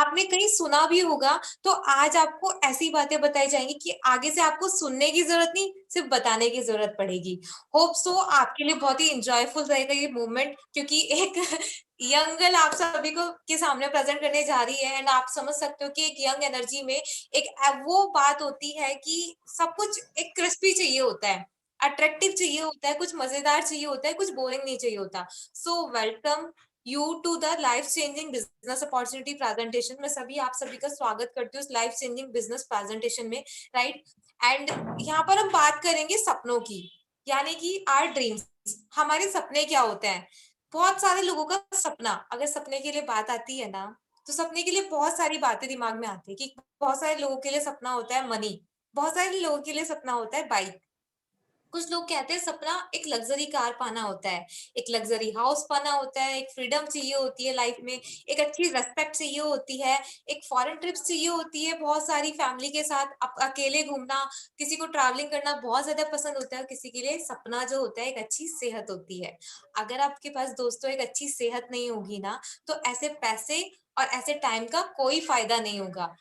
आपने कहीं सुना भी होगा, तो आज आपको ऐसी बातें बताई जाएंगी कि आगे से आपको सुनने की जरूरत नहीं, सिर्फ बताने की जरूरत पड़ेगी। होप सो आपके लिए बहुत ही इंजॉयफुल रहेगा ये मोमेंट, क्योंकि एक यंग गर्ल आप सभी को के सामने प्रेजेंट करने जा रही है। एंड आप समझ सकते हो कि एक यंग एनर्जी में एक वो बात होती है कि सब कुछ एक क्रिस्पी चाहिए होता है, अट्रैक्टिव चाहिए होता है, कुछ मजेदार चाहिए होता है, कुछ बोरिंग नहीं चाहिए होता। So welcome you to the life changing business opportunity presentation. मैं आप सभी का स्वागत करती हूँ इस लाइफ चेंजिंग बिजनेस प्रेजेंटेशन में, राइट। एंड यहाँ पर हम बात करेंगे सपनों की, यानी कि आर ड्रीम्स। हमारे सपने क्या होते हैं? बहुत सारे लोगों का सपना, अगर सपने के लिए बात आती है ना, तो सपने के लिए बहुत सारी बातें दिमाग में आती है कि बहुत सारे लोगों के लिए सपना होता है मनी, बहुत सारे लोगों के लिए सपना होता है बाइक, कुछ लोग कहते हैं सपना एक लग्जरी कार पाना होता है, एक लग्जरी हाउस पाना होता है, एक फ्रीडम चाहिए होती है लाइफ में, एक अच्छी रेस्पेक्ट चाहिए होती है, एक फॉरेन ट्रिप्स चाहिए होती है बहुत सारी फैमिली के साथ, अकेले घूमना, किसी को ट्रैवलिंग करना बहुत ज्यादा पसंद होता है, किसी के लिए सपना जो होता है एक अच्छी सेहत होती है। अगर आपके पास दोस्तों एक अच्छी सेहत नहीं होगी ना, तो ऐसे पैसे और ऐसे टाइम का कोई फायदा नहीं होगा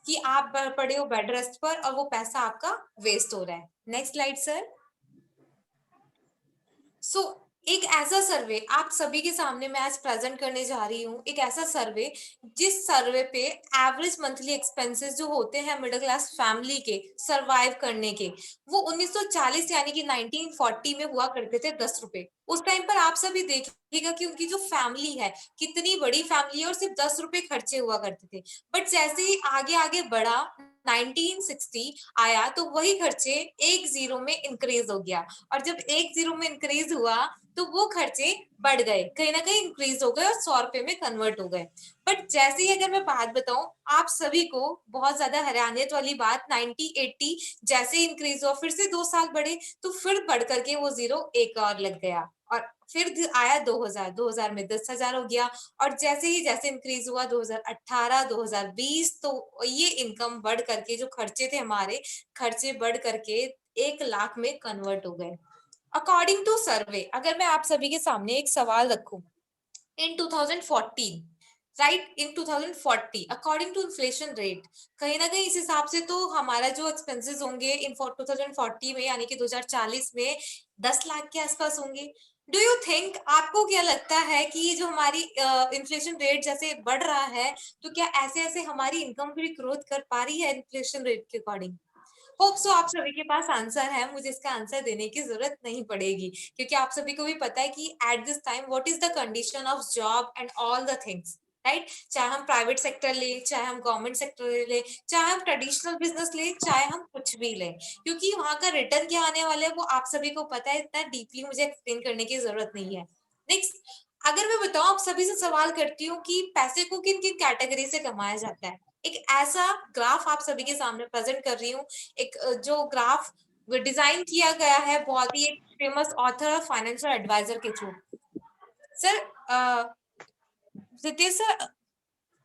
कि आप पड़े हो बेड रेस्ट पर और वो पैसा आपका वेस्ट हो रहा है। Next slide sir. सो एक ऐसा सर्वे आप सभी के सामने मैं आज प्रेजेंट करने जा रही हूँ, एक ऐसा सर्वे जिस सर्वे पे एवरेज मंथली एक्सपेंसेस जो होते हैं मिडिल क्लास फैमिली के सरवाइव करने के, वो 1940 यानी कि 1940 में हुआ करते थे 10 रुपए। उस टाइम पर आप सभी देखिएगा कि उनकी जो फैमिली है कितनी बड़ी फैमिली है और सिर्फ 10 रुपए खर्चे हुआ करते थे। बट जैसे ही आगे आगे बढ़ा 1960 आया, तो वही खर्चे एक जीरो में इंक्रीज हो गया, और जब एक जीरो में इंक्रीज हुआ तो वो खर्चे बढ़ गए, कहीं ना कहीं इंक्रीज हो गए और 100 रुपए में कन्वर्ट हो गए। बट जैसे ही अगर मैं बात बताऊं आप सभी को, बहुत ज्यादा हैरानियत वाली बात, 90-80 जैसे ही इंक्रीज हुआ, फिर से 2 साल बढ़े, तो फिर बढ़ करके वो जीरो एक और लग गया, और फिर आया 2000, 2000 में 10,000 हो गया, और जैसे इंक्रीज हुआ 2018, 2020, तो ये इनकम बढ़ करके, जो खर्चे थे हमारे, खर्चे बढ़ करके 1 लाख में कन्वर्ट हो गए। अकॉर्डिंग टू सर्वे, अगर मैं आप सभी के सामने एक सवाल रखूं, in 2014, right, in 2040 according to inflation rate, कहीं ना कहीं इस हिसाब से तो हमारा जो एक्सपेंसेस होंगे इन 2040 में, यानी कि 2040 में 10 लाख के आसपास होंगे। डू यू थिंक, आपको क्या लगता है कि जो हमारी इन्फ्लेशन रेट जैसे बढ़ रहा है, तो क्या ऐसे ऐसे हमारी इनकम भी ग्रोथ कर पा रही है इन्फ्लेशन रेट के अकॉर्डिंग? होप सो आप सभी के पास आंसर है, मुझे इसका आंसर देने की जरूरत नहीं पड़ेगी, क्योंकि आप सभी को भी पता है कि at this time what is the condition of job and all the things, right. चाहे हम प्राइवेट सेक्टर ले, चाहे हम गवर्नमेंट सेक्टर ले, चाहे हम ट्रेडिशनल बिजनेस ले, चाहे हम कुछ भी ले, क्योंकि वहां का रिटर्न क्या आने वाला है वो आप सभी को पता है, इतना डीपली मुझे एक्सप्लेन करने की जरूरत नहीं है। नेक्स्ट, अगर मैं बताऊं आप सभी से सवाल करती हूँ कि पैसे को किन किन कैटेगरी से कमाया जाता है, एक ऐसा ग्राफ आप सभी के सामने प्रेजेंट कर रही हूँ। एक जो ग्राफ डिजाइन किया गया है बहुत ही एक फेमस ऑथर और फाइनेंशियल एडवाइजर के थ्रू। सर, रितेश सर,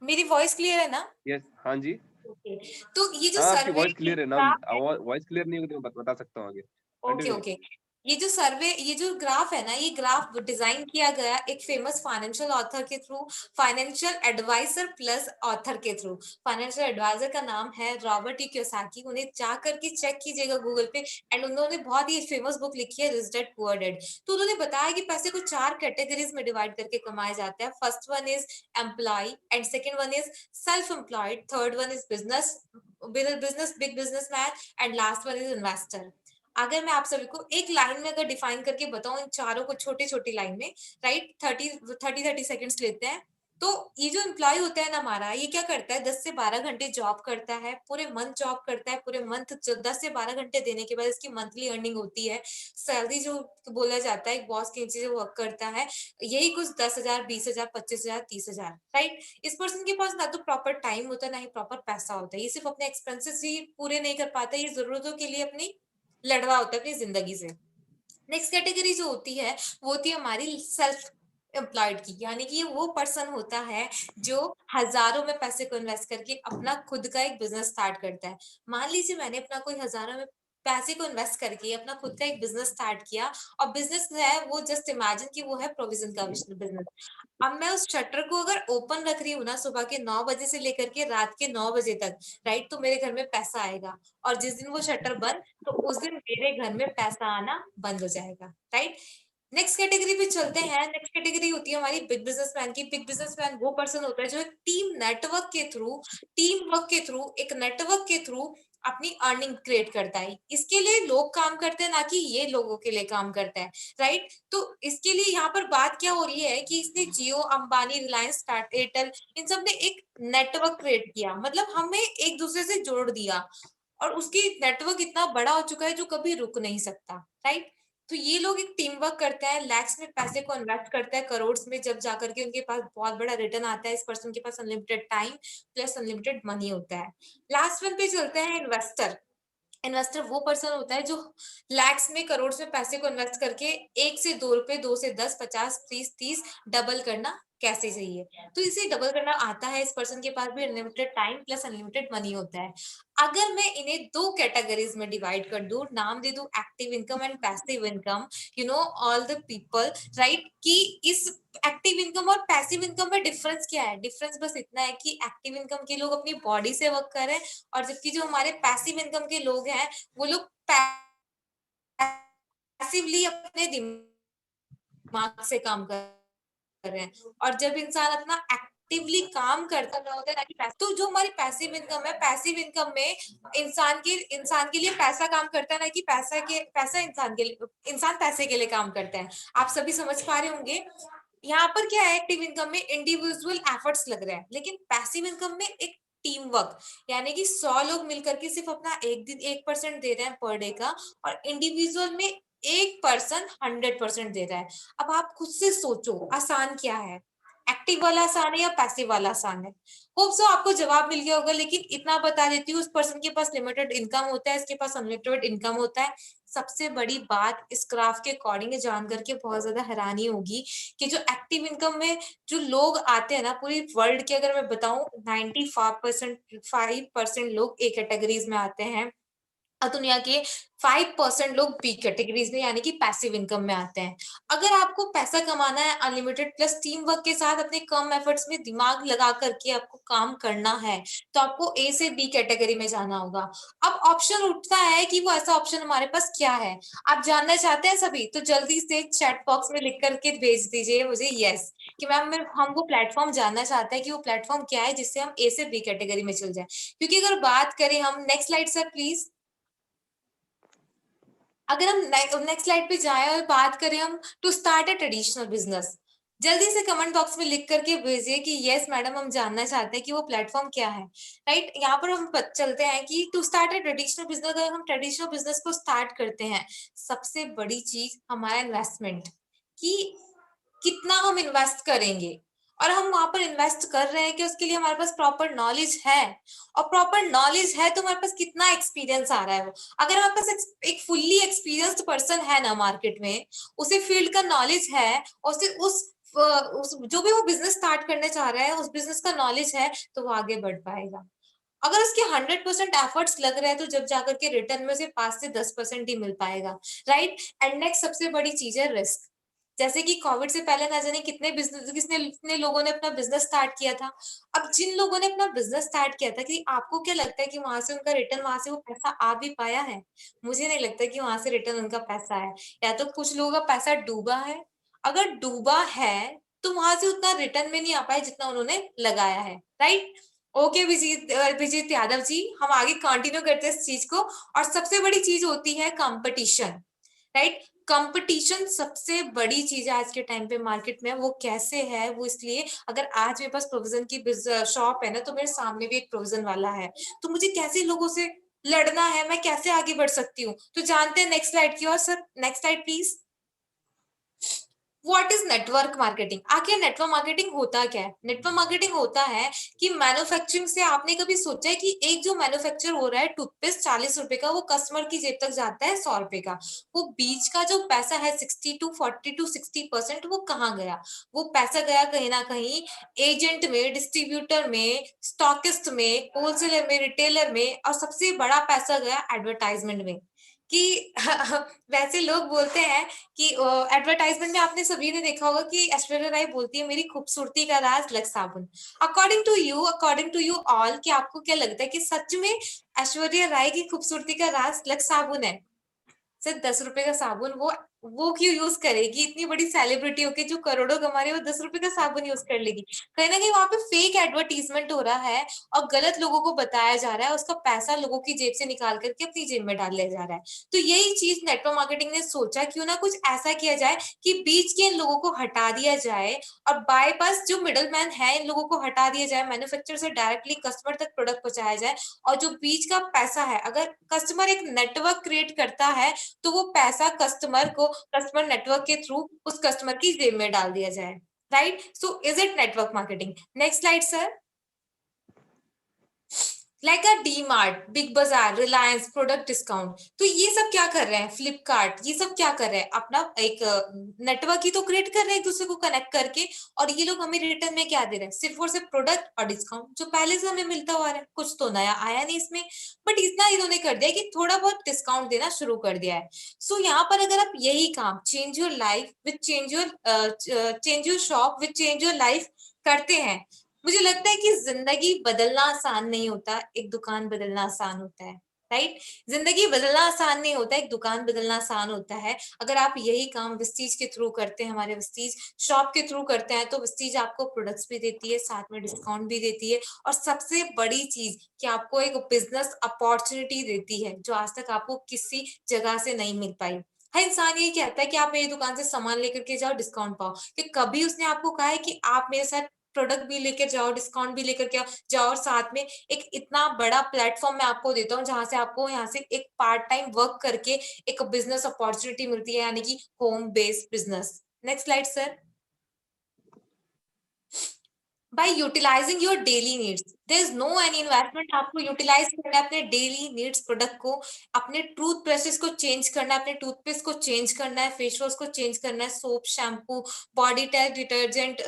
मेरी वॉइस क्लियर है ना? यस, हाँ जी। ओके। तो ये जो हाँ, आपकी सर्वे वॉइस क्लियर है ना, ग्राफ है, वॉइस क्लियर नहीं होगी तो मैं बता सकता हूँ आगे। Okay continue. ओके, ये जो सर्वे, ये जो ग्राफ है ना, ये ग्राफ डिजाइन किया गया एक फेमस फाइनेंशियल ऑथर के through, financial advisor plus author के थ्रू। फाइनेंशियल एडवाइजर का नाम है रॉबर्ट ई कियोसाकी, उन्हें जा करके चेक कीजिएगा गूगल पे। एंड उन्होंने बहुत ही फेमस बुक लिखी है रिच डैड पुअर डैड। तो उन्होंने बताया कि पैसे को 4 कैटेगरीज में डिवाइड करके कमाया जाता है। First one is employ, and second one is self employed, third one is business big businessman, and last one is investor. अगर मैं आप सभी को एक लाइन में अगर डिफाइन करके बताऊं इन चारों को, छोटी छोटी लाइन में, राइट, 30 सेकंड्स लेते हैं। तो ये जो एम्प्लॉय होता है ना हमारा, ये क्या करता है, 10 से 12 घंटे जॉब करता है, पूरे मंथ जॉब करता है, पूरे मंथ 10 से 12 घंटे देने के बाद इसकी मंथली अर्निंग होती है, सैलरी जो बोला जाता है, एक बॉस के नीचे जो वर्क करता है, यही कुछ 10,000, 20,000, 25,000, 30,000, राइट। इस पर्सन के पास ना तो प्रॉपर टाइम होता है, ना ही प्रॉपर पैसा होता है, ये सिर्फ अपने एक्सपेंसेस ही पूरे नहीं कर पाता, ये जरूरतों के लिए अपनी लड़वा होता है अपनी जिंदगी से। नेक्स्ट कैटेगरी जो होती है वो होती है हमारी सेल्फ एम्प्लॉयड की, यानी कि वो पर्सन होता है जो हजारों में पैसे को इन्वेस्ट करके अपना खुद का एक बिजनेस स्टार्ट करता है। मान लीजिए मैंने अपना कोई हजारों में पैसे को इन्वेस्ट करके अपना खुद का एक बिजनेस स्टार्ट किया, और बिजनेस है वो जस्ट इमेजिन कि वो है प्रोविजन का बिजनेस। अब मैं उस शटर को अगर ओपन रख रही हूँ ना सुबह के 9 बजे से लेकर के रात के 9 बजे तक, राइट, तो मेरे घर में पैसा आएगा। और जिस दिन वो शटर बंद, तो उस दिन मेरे घर में पैसा आना बंद हो जाएगा, राइट। नेक्स्ट कैटेगरी पे चलते हैं। नेक्स्ट कैटेगरी होती है हमारी बिग बिजनेसमैन की। बिग बिजनेसमैन वो पर्सन होता है जो एक टीम वर्क के थ्रू, एक नेटवर्क के थ्रू अपनी अर्निंग क्रिएट करता है। इसके लिए लोग काम करते हैं, ना कि ये लोगों के लिए काम करता है, राइट। तो इसके लिए यहाँ पर बात क्या हो रही है कि इसने जियो, अंबानी, रिलायंस, एयरटेल, इन सब ने एक नेटवर्क क्रिएट किया, मतलब हमें एक दूसरे से जोड़ दिया, और उसकी नेटवर्क इतना बड़ा हो चुका है जो कभी रुक नहीं सकता, राइट। तो ये लोग एक टीम वर्क करते हैं, लैक्स में पैसे को इन्वेस्ट करते हैं, करोड़ में, जब जाकर के उनके पास बहुत बड़ा रिटर्न आता है। इस पर्सन के पास unlimited time plus unlimited money होता है। लास्ट वन पे चलते हैं, इन्वेस्टर। इन्वेस्टर वो पर्सन होता है जो लैक्स में, करोड़ में पैसे को इन्वेस्ट करके 1 से 2 रुपए, 2 से 10, 50, 30 डबल करना कैसे चाहिए, तो इसे डबल करना आता है। इस पर्सन के पास भी unlimited time plus unlimited money होता है। अगर मैं इन्हें 2 कैटेगरीज में डिवाइड कर दूं, नाम दे दूं active income and passive income, all the people, right, कि इस एक्टिव इनकम और पैसिव इनकम में डिफरेंस क्या है? डिफरेंस बस इतना है कि एक्टिव इनकम के लोग अपनी बॉडी से वर्क कर रहे हैं, और जबकि जो हमारे पैसिव इनकम के लोग हैं, वो लोग पैसिवली अपने दिमाग से काम कर रहे हैं। और जब इंसान अपना एक्टिवली काम करता रहा होता है ना, कि तो जो हमारी पैसिव इनकम है, पैसिव इनकम में इंसान के लिए पैसा काम करता है, ना कि पैसा इंसान पैसे के लिए काम करता है। आप सभी समझ पा रहे होंगे। यहाँ पर क्या है, एक्टिव इनकम में इंडिविजुअल एफर्ट्स लग रहे हैं, लेकिन पैसिव इनकम में एक टीम वर्क, यानी कि 100 लोग मिलकर के सिर्फ अपना 1% दे रहे हैं पर डे का, और इंडिविजुअल में एक पर्सन 100% दे रहा है। अब आप खुद से सोचो, आसान क्या है? एक्टिव वाला आसान है या पैसिव वाला आसान है? होप सो आपको जवाब मिल गया होगा, लेकिन इतना बता देती हूँ, उस पर्सन के पास लिमिटेड इनकम होता है, इसके पास अनलिमिटेड इनकम होता है। सबसे बड़ी बात इस ग्राफ के अकॉर्डिंग जान करके बहुत ज्यादा हैरानी होगी कि जो एक्टिव इनकम में जो लोग आते हैं ना, पूरी वर्ल्ड के अगर मैं बताऊं, 95% लोग ए कैटेगरीज में आते हैं, और दुनिया के 5% लोग बी कैटेगरीज में, यानी कि पैसिव इनकम में आते हैं। अगर आपको पैसा कमाना है अनलिमिटेड प्लस टीम वर्क के साथ, अपने कम एफर्ट्स में दिमाग लगा करके आपको काम करना है, तो आपको ए से बी कैटेगरी में जाना होगा। अब ऑप्शन उठता है कि वो ऐसा ऑप्शन हमारे पास क्या है। आप जानना चाहते हैं सभी? तो जल्दी से चैट बॉक्स में लिख करके भेज दीजिए मुझे यस, कि मैम हम वो प्लेटफॉर्म जानना चाहते हैं कि वो प्लेटफॉर्म क्या है जिससे हम ए से बी कैटेगरी में चल जाए। क्योंकि अगर बात करें हम, नेक्स्ट स्लाइड सर प्लीज, अगर हम नेक्स्ट स्लाइड पे जाए और बात करें हम to start a traditional business, जल्दी से कमेंट बॉक्स में लिख करके भेजिए कि यस मैडम हम जानना चाहते हैं कि वो प्लेटफॉर्म क्या है, राइट। यहाँ पर हम चलते हैं कि to start a traditional business, अगर हम ट्रेडिशनल बिजनेस को स्टार्ट करते हैं, सबसे बड़ी चीज हमारा इन्वेस्टमेंट, कि कितना हम इन्वेस्ट करेंगे, और हम वहां पर इन्वेस्ट कर रहे हैं कि उसके लिए हमारे पास प्रॉपर नॉलेज है, और प्रॉपर नॉलेज है तो हमारे पास कितना एक्सपीरियंस आ रहा है। वो अगर हमारे पास एक फुल्ली एक्सपीरियंस्ड पर्सन है ना मार्केट में, उसे फील्ड का नॉलेज है, और उसे उस जो भी वो बिजनेस स्टार्ट करने चाह रहा है उस बिजनेस का नॉलेज है, तो वो आगे बढ़ पाएगा। अगर उसके 100% एफर्ट्स लग रहे हैं, तो जब जाकर के रिटर्न में से 5 से 10% ही मिल पाएगा, राइट। एंड नेक्स्ट सबसे बड़ी चीज है रिस्क। जैसे कि कोविड से पहले ना जाने कितने लोगों ने अपना बिजनेस स्टार्ट किया था। अब जिन लोगों ने अपना बिजनेस स्टार्ट किया था, कि आपको क्या लगता है कि वहां से उनका रिटर्न, वहां से वो पैसा आ भी पाया है? मुझे नहीं लगता कि वहां से रिटर्न उनका पैसा है, या तो कुछ लोगों का पैसा डूबा है। अगर डूबा है तो वहां से उतना रिटर्न में नहीं आ पाया जितना उन्होंने लगाया है, राइट। ओके विजीत यादव जी, हम आगे कंटिन्यू करते हैं इस चीज को। और सबसे बड़ी चीज होती है कंपटीशन, राइट। कंपटीशन सबसे बड़ी चीज है आज के टाइम पे मार्केट में। वो कैसे है? वो इसलिए, अगर आज मेरे पास प्रोविजन की शॉप है ना, तो मेरे सामने भी एक प्रोविजन वाला है, तो मुझे कैसे लोगों से लड़ना है, मैं कैसे आगे बढ़ सकती हूँ? तो जानते हैं नेक्स्ट स्लाइड की ओर। Sir next slide please. What is network marketing? आखिर नेटवर्क मार्केटिंग होता क्या है? नेटवर्क मार्केटिंग होता है कि मैन्युफैक्चरिंग से, आपने कभी सोचा है कि एक जो मैन्युफैक्चर हो रहा है टूथपेस्ट 40 रुपए का, वो कस्टमर की जेब तक जाता है 100 रुपए का, वो बीच का जो पैसा है 40 to 60% वो कहाँ गया? वो पैसा गया कहीं ना कहीं एजेंट में, डिस्ट्रीब्यूटर में, स्टॉकिस्ट में, होलसेलर में, रिटेलर में, और सबसे बड़ा पैसा गया एडवर्टाइजमेंट में। कि वैसे लोग बोलते हैं कि एडवर्टाइजमेंट में आपने सभी ने देखा होगा कि ऐश्वर्या राय बोलती है मेरी खूबसूरती का राज लक्स साबुन। अकॉर्डिंग टू यू ऑल, कि आपको क्या लगता है कि सच में ऐश्वर्या राय की खूबसूरती का राज लक्स साबुन है? सिर्फ 10 रुपए का साबुन वो क्यों यूज करेगी? इतनी बड़ी सेलिब्रिटी होके जो करोड़ों कमा रही है, वो 10 रुपए का साबुन यूज कर लेगी। कहीं ना कहीं वहां पे फेक एडवर्टीजमेंट हो रहा है और गलत लोगों को बताया जा रहा है, उसका पैसा लोगों की जेब से निकाल करके अपनी जेब में डाल लिया जा रहा है। तो यही चीज नेटवर्क मार्केटिंग ने सोचा, क्यों ना कुछ ऐसा किया जाए कि बीच के इन लोगों को हटा दिया जाए और बाईपास जो मिडल मैन है इन लोगों को हटा दिया जाए, मैन्युफैक्चर से डायरेक्टली कस्टमर तक प्रोडक्ट पहुंचाया जाए। और जो बीच का पैसा है, अगर कस्टमर एक नेटवर्क क्रिएट करता है तो वो पैसा कस्टमर नेटवर्क के थ्रू उस कस्टमर की जेब में डाल दिया जाए। Right? So is it network marketing? Next slide sir. Like a D mart, big बाजार, रिलायंस, प्रोडक्ट डिस्काउंट। तो ये सब क्या कर रहे हैं? फ्लिपकार्ट, ये सब क्या कर रहे हैं? अपना एक नेटवर्क ही तो क्रिएट कर रहे हैं एक दूसरे को कनेक्ट करके। और ये लोग हमें रिटर्न में क्या दे रहे हैं? सिर्फ और सिर्फ प्रोडक्ट और डिस्काउंट, जो पहले से हमें मिलता हुआ है। कुछ तो नया आया नहीं इसमें, बट इतना इन्होंने कर दिया कि थोड़ा बहुत डिस्काउंट देना शुरू कर दिया है। सो यहाँ पर अगर आप यही काम change your life with change your shop with change your life करते हैं, मुझे लगता है कि जिंदगी बदलना आसान नहीं होता, एक दुकान बदलना आसान होता है। राइट? जिंदगी बदलना आसान नहीं होता, एक दुकान बदलना आसान होता है। अगर आप यही काम विस्टीज के थ्रू करते हैं, हमारे विस्टीज शॉप के थ्रू करते हैं, तो विस्टीज आपको प्रोडक्ट्स भी देती है, साथ में डिस्काउंट भी देती है, और सबसे बड़ी चीज कि आपको एक बिजनेस अपॉर्चुनिटी देती है जो आज तक आपको किसी जगह से नहीं मिल पाई। हर इंसान यही कहता है कि आप मेरी दुकान से सामान लेकर के जाओ, डिस्काउंट पाओ। कि कभी उसने आपको कहा है कि आप मेरे साथ प्रोडक्ट भी लेकर जाओ, डिस्काउंट भी लेकर के जाओ, और साथ में एक इतना बड़ा प्लेटफॉर्म मैं आपको देता हूँ जहां से आपको यहाँ से एक पार्ट टाइम वर्क करके एक बिजनेस अपॉर्चुनिटी मिलती है, यानी कि home based business. Next slide sir. by utilizing your daily needs, there is no any investment, आपको यूटिलाइज करना है अपने डेली नीड्स प्रोडक्ट को। अपने टूथ ब्रशेस को चेंज करना है, अपने टूथपेस्ट को चेंज करना है, फेस वॉश को चेंज करना है, सोप, शैम्पू, बॉडी टेल, डिटर्जेंट,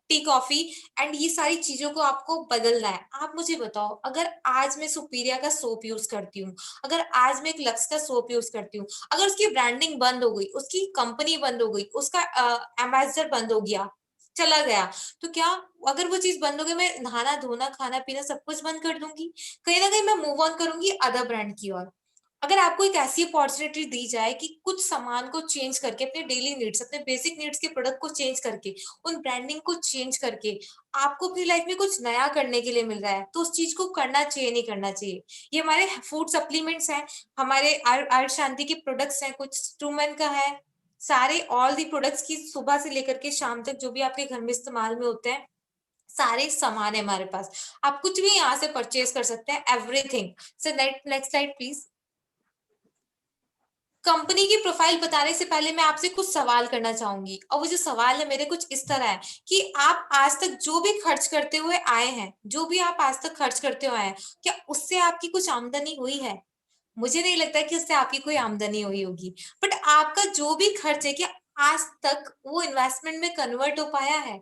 टी, कॉफी, एंड ये सारी चीजों को आपको बदलना है। आप मुझे बताओ, अगर आज मैं सुपीरिया का सोप यूज करती हूँ, अगर आज मैं एक लक्स का सोप यूज करती हूँ, अगर उसकी ब्रांडिंग बंद हो गई, उसकी कंपनी बंद हो गई, उसका एम्बेसडर बंद हो गया, चला गया, तो क्या, अगर वो चीज बंद हो गई, मैं नहाना धोना खाना पीना सब कुछ बंद कर दूंगी? कहीं ना कहीं मैं मूव ऑन करूंगी अदर ब्रांड की ओर। अगर आपको एक ऐसी अपॉर्चुनिटी दी जाए कि कुछ सामान को चेंज करके, अपने डेली नीड्स, अपने बेसिक नीड्स के प्रोडक्ट को चेंज करके, उन ब्रांडिंग को चेंज करके आपको अपनी लाइफ में कुछ नया करने के लिए मिल रहा है, तो उस चीज को करना चाहिए, नहीं करना चाहिए? ये हमारे फूड सप्लीमेंट्स हैं, हमारे आर्ट शांति के प्रोडक्ट्स हैं, कुछ ट्रूमेन का है, सारे ऑल दी प्रोडक्ट्स की सुबह से लेकर के शाम तक जो भी आपके घर में इस्तेमाल में होते हैं, सारे सामान है हमारे पास। आप कुछ भी यहाँ से परचेज कर सकते हैं, everything. So next slide please. Company की प्रोफाइल बताने से पहले मैं आपसे कुछ सवाल करना चाहूंगी, और वो जो सवाल है मेरे कुछ इस तरह है कि आप आज तक जो भी खर्च करते हुए आए हैं, जो भी आप आज तक खर्च करते हुए आए हैं, क्या उससे आपकी कुछ आमदनी हुई है? मुझे नहीं लगता कि उससे आपकी कोई आमदनी हुई होगी। बट आपका जो भी खर्च है, क्या आज तक वो इन्वेस्टमेंट में कन्वर्ट हो पाया है?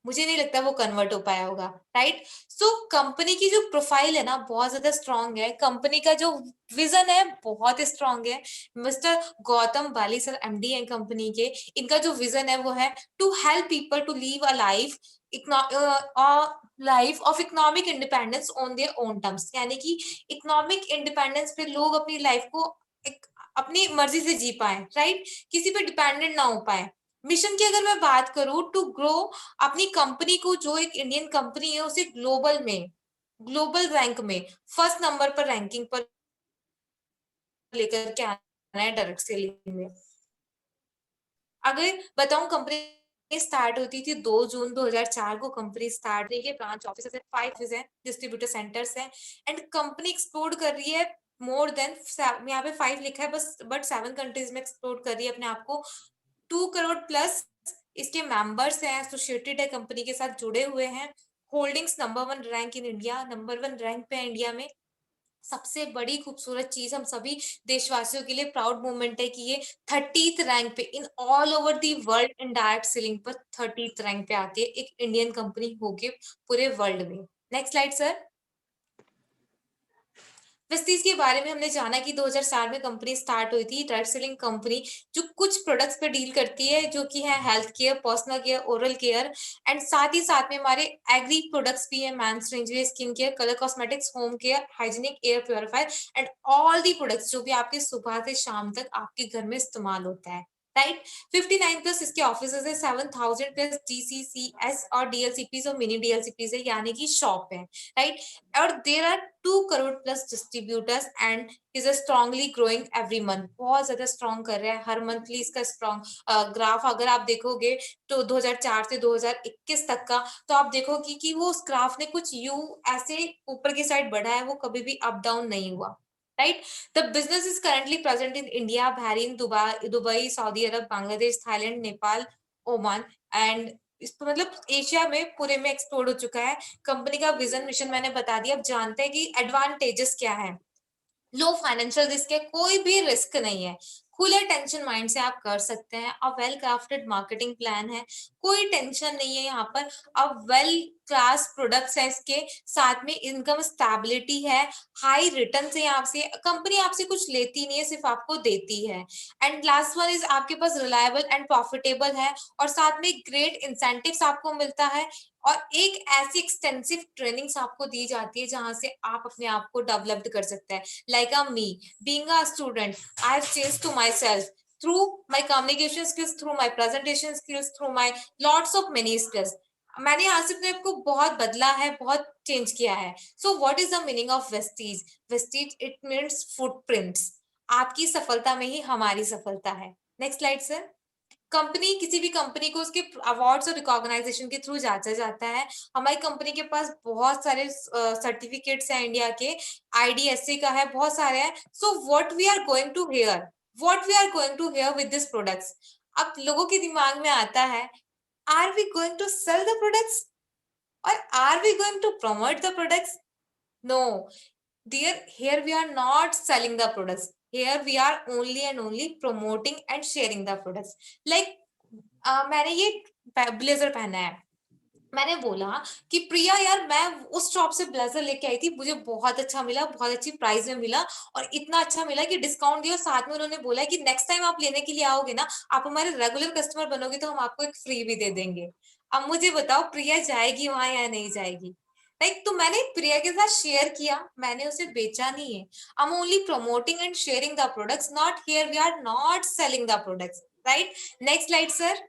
मुझे नहीं लगता वो कन्वर्ट हो पाया होगा। राइट? सो कंपनी की जो प्रोफाइल है ना, बहुत ज्यादा स्ट्रांग है, कंपनी का जो विजन है बहुत स्ट्रांग है। Mister Gautam Bali sir, MD है कंपनी के, इनका जो विजन है वो है to help people to live a life, life of economic independence on their own terms, यानी कि इकोनॉमिक इंडिपेंडेंस पे लोग अपनी लाइफ को एक अपनी मर्जी से जी पाए, राइट? किसी पे डिपेंडेंट ना हो पाए। मिशन की अगर मैं बात करूं, टू ग्रो अपनी कंपनी को, जो एक इंडियन कंपनी है, उसे ग्लोबल में, ग्लोबल रैंक में फर्स्ट नंबर पर रैंकिंग पर लेकर के आना है डायरेक्ट सेलिंग में। अगर बताऊं, कंपनी स्टार्ट होती थी 2 जून 2004 को, कंपनी स्टार्ट, देखिए ब्रांच ऑफिस है, 5 है, डिस्ट्रीब्यूटर सेंटर्स हैं, एंड कंपनी एक्सप्लोर कर रही है मोर देन, यहाँ पे 5 लिखा है बस, बट 7 कंट्रीज में एक्सप्लोर कर रही है अपने आप को। 2 करोड़ प्लस इसके मेंबर्स हैं, एसोसिएटेड है, कंपनी के साथ जुड़े हुए हैं। Holdings number 1 rank in India, number 1 rank पे है इंडिया में। सबसे बड़ी खूबसूरत चीज, हम सभी देशवासियों के लिए प्राउड मोमेंट है कि ये 30th रैंक पे in all over the world in direct selling पर 30th रैंक पे आती है एक इंडियन कंपनी होके पूरे वर्ल्ड में। Next slide sir. वेस्टीज के बारे में हमने जाना कि 2004 में कंपनी स्टार्ट हुई थी, डायरेक्ट सेलिंग कंपनी जो कुछ प्रोडक्ट्स पे डील करती है, जो कि है health care, personal care, oral care and साथ ही साथ में हमारे एग्री प्रोडक्ट्स भी है, men's range wear, skin care, colour cosmetics, home care, hygienic air purifier and all the products जो भी आपके सुबह से शाम तक आपके घर में इस्तेमाल होता है, राइट। 59 प्लस इसके ऑफिसेज है, 7000 प्लस डीसीसीएस और डीएलसीपीज और मिनी डीएलसीपीज है, यानी कि शॉप है, राइट। और there are 2 crore plus distributors and is a strongly growing every month, बहुत ज्यादा स्ट्रॉन्ग कर रहा है हर मंथली इसका स्ट्रॉन्ग ग्राफ अगर आप देखोगे तो 2004 से 2021 तक का, तो आप देखोगे कि वो उस ग्राफ ने कुछ यू ऐसे ऊपर की साइड बढ़ा है, वो कभी भी अप डाउन नहीं हुआ, right? The business is currently present in India, Bahrain, Dubai, Saudi Arab, Bangladesh, Thailand, Nepal, Oman and इस तो मतलब एशिया में पूरे में एक्सप्लोर हो चुका है। कंपनी का विजन मिशन मैंने बता दिया। अब जानते हैं कि एडवांटेजेस क्या है। लो फाइनेंशियल रिस्क है, कोई भी रिस्क नहीं है, खुले टेंशन माइंड से आप कर सकते हैं। अब वेल क्राफ्टेड मार्केटिंग प्लान है, कोई टेंशन नहीं है यहाँ पर। अब वेल क्लास प्रोडक्ट्स है, इसके साथ में इनकम स्टेबिलिटी है, हाई रिटर्न से आपसे कंपनी आपसे कुछ लेती नहीं है, सिर्फ आपको देती है। एंड लास्ट वन इज आपके पास रिलायबल एंड प्रॉफिटेबल है और साथ में ग्रेट इंसेंटिव्स आपको मिलता है और एक ऐसी एक्सटेंसिव ट्रेनिंग्स आपको दी जाती है जहां से आप अपने आप को डेवलप्ड कर सकते हैं। like me being a student, I've changed to myself through my communication skills, through my presentation skills, through my lots of many skills। मैंने यहाँ से अपने आप को बहुत बदला है, बहुत चेंज किया है। So what is the meaning of Vestige? Vestige it means footprints. आपकी सफलता में ही हमारी सफलता है। Next slide sir. कंपनी, किसी भी कंपनी को उसके अवार्ड्स और रिकॉग्नाइजेशन के थ्रू जांचा जाता है। हमारी कंपनी के पास बहुत सारे सर्टिफिकेट्स हैं इंडिया के, आईडीएसए का है, बहुत सारे हैं। So what we are going to here, what we are going to here with this products. अब लोगों के दिमाग में आता है, are we going to sell the products और are we going to promote the products? No dear, here we are not selling the products, here we are only and only promoting and sharing the products। like मैंने ये blazer पहना है, मैंने बोला कि प्रिया यार मैं उस शॉप से ब्लेजर लेके आई थी, मुझे बहुत अच्छा मिला, बहुत अच्छी प्राइस में मिला और इतना अच्छा मिला कि डिस्काउंट दिया। साथ में उन्होंने बोला कि नेक्स्ट टाइम आप लेने के लिए आओगे ना, आप हमारे रेगुलर कस्टमर बनोगे तो हम आपको एक फ्री भी दे देंगे। अब मुझे बताओ प्रिया जाएगी वहां या नहीं जाएगी? लाइक तो मैंने प्रिया के साथ शेयर किया, मैंने उसे बेचा नहीं है। I am only promoting and sharing the products, not here we are not selling the products, right. Next slide sir.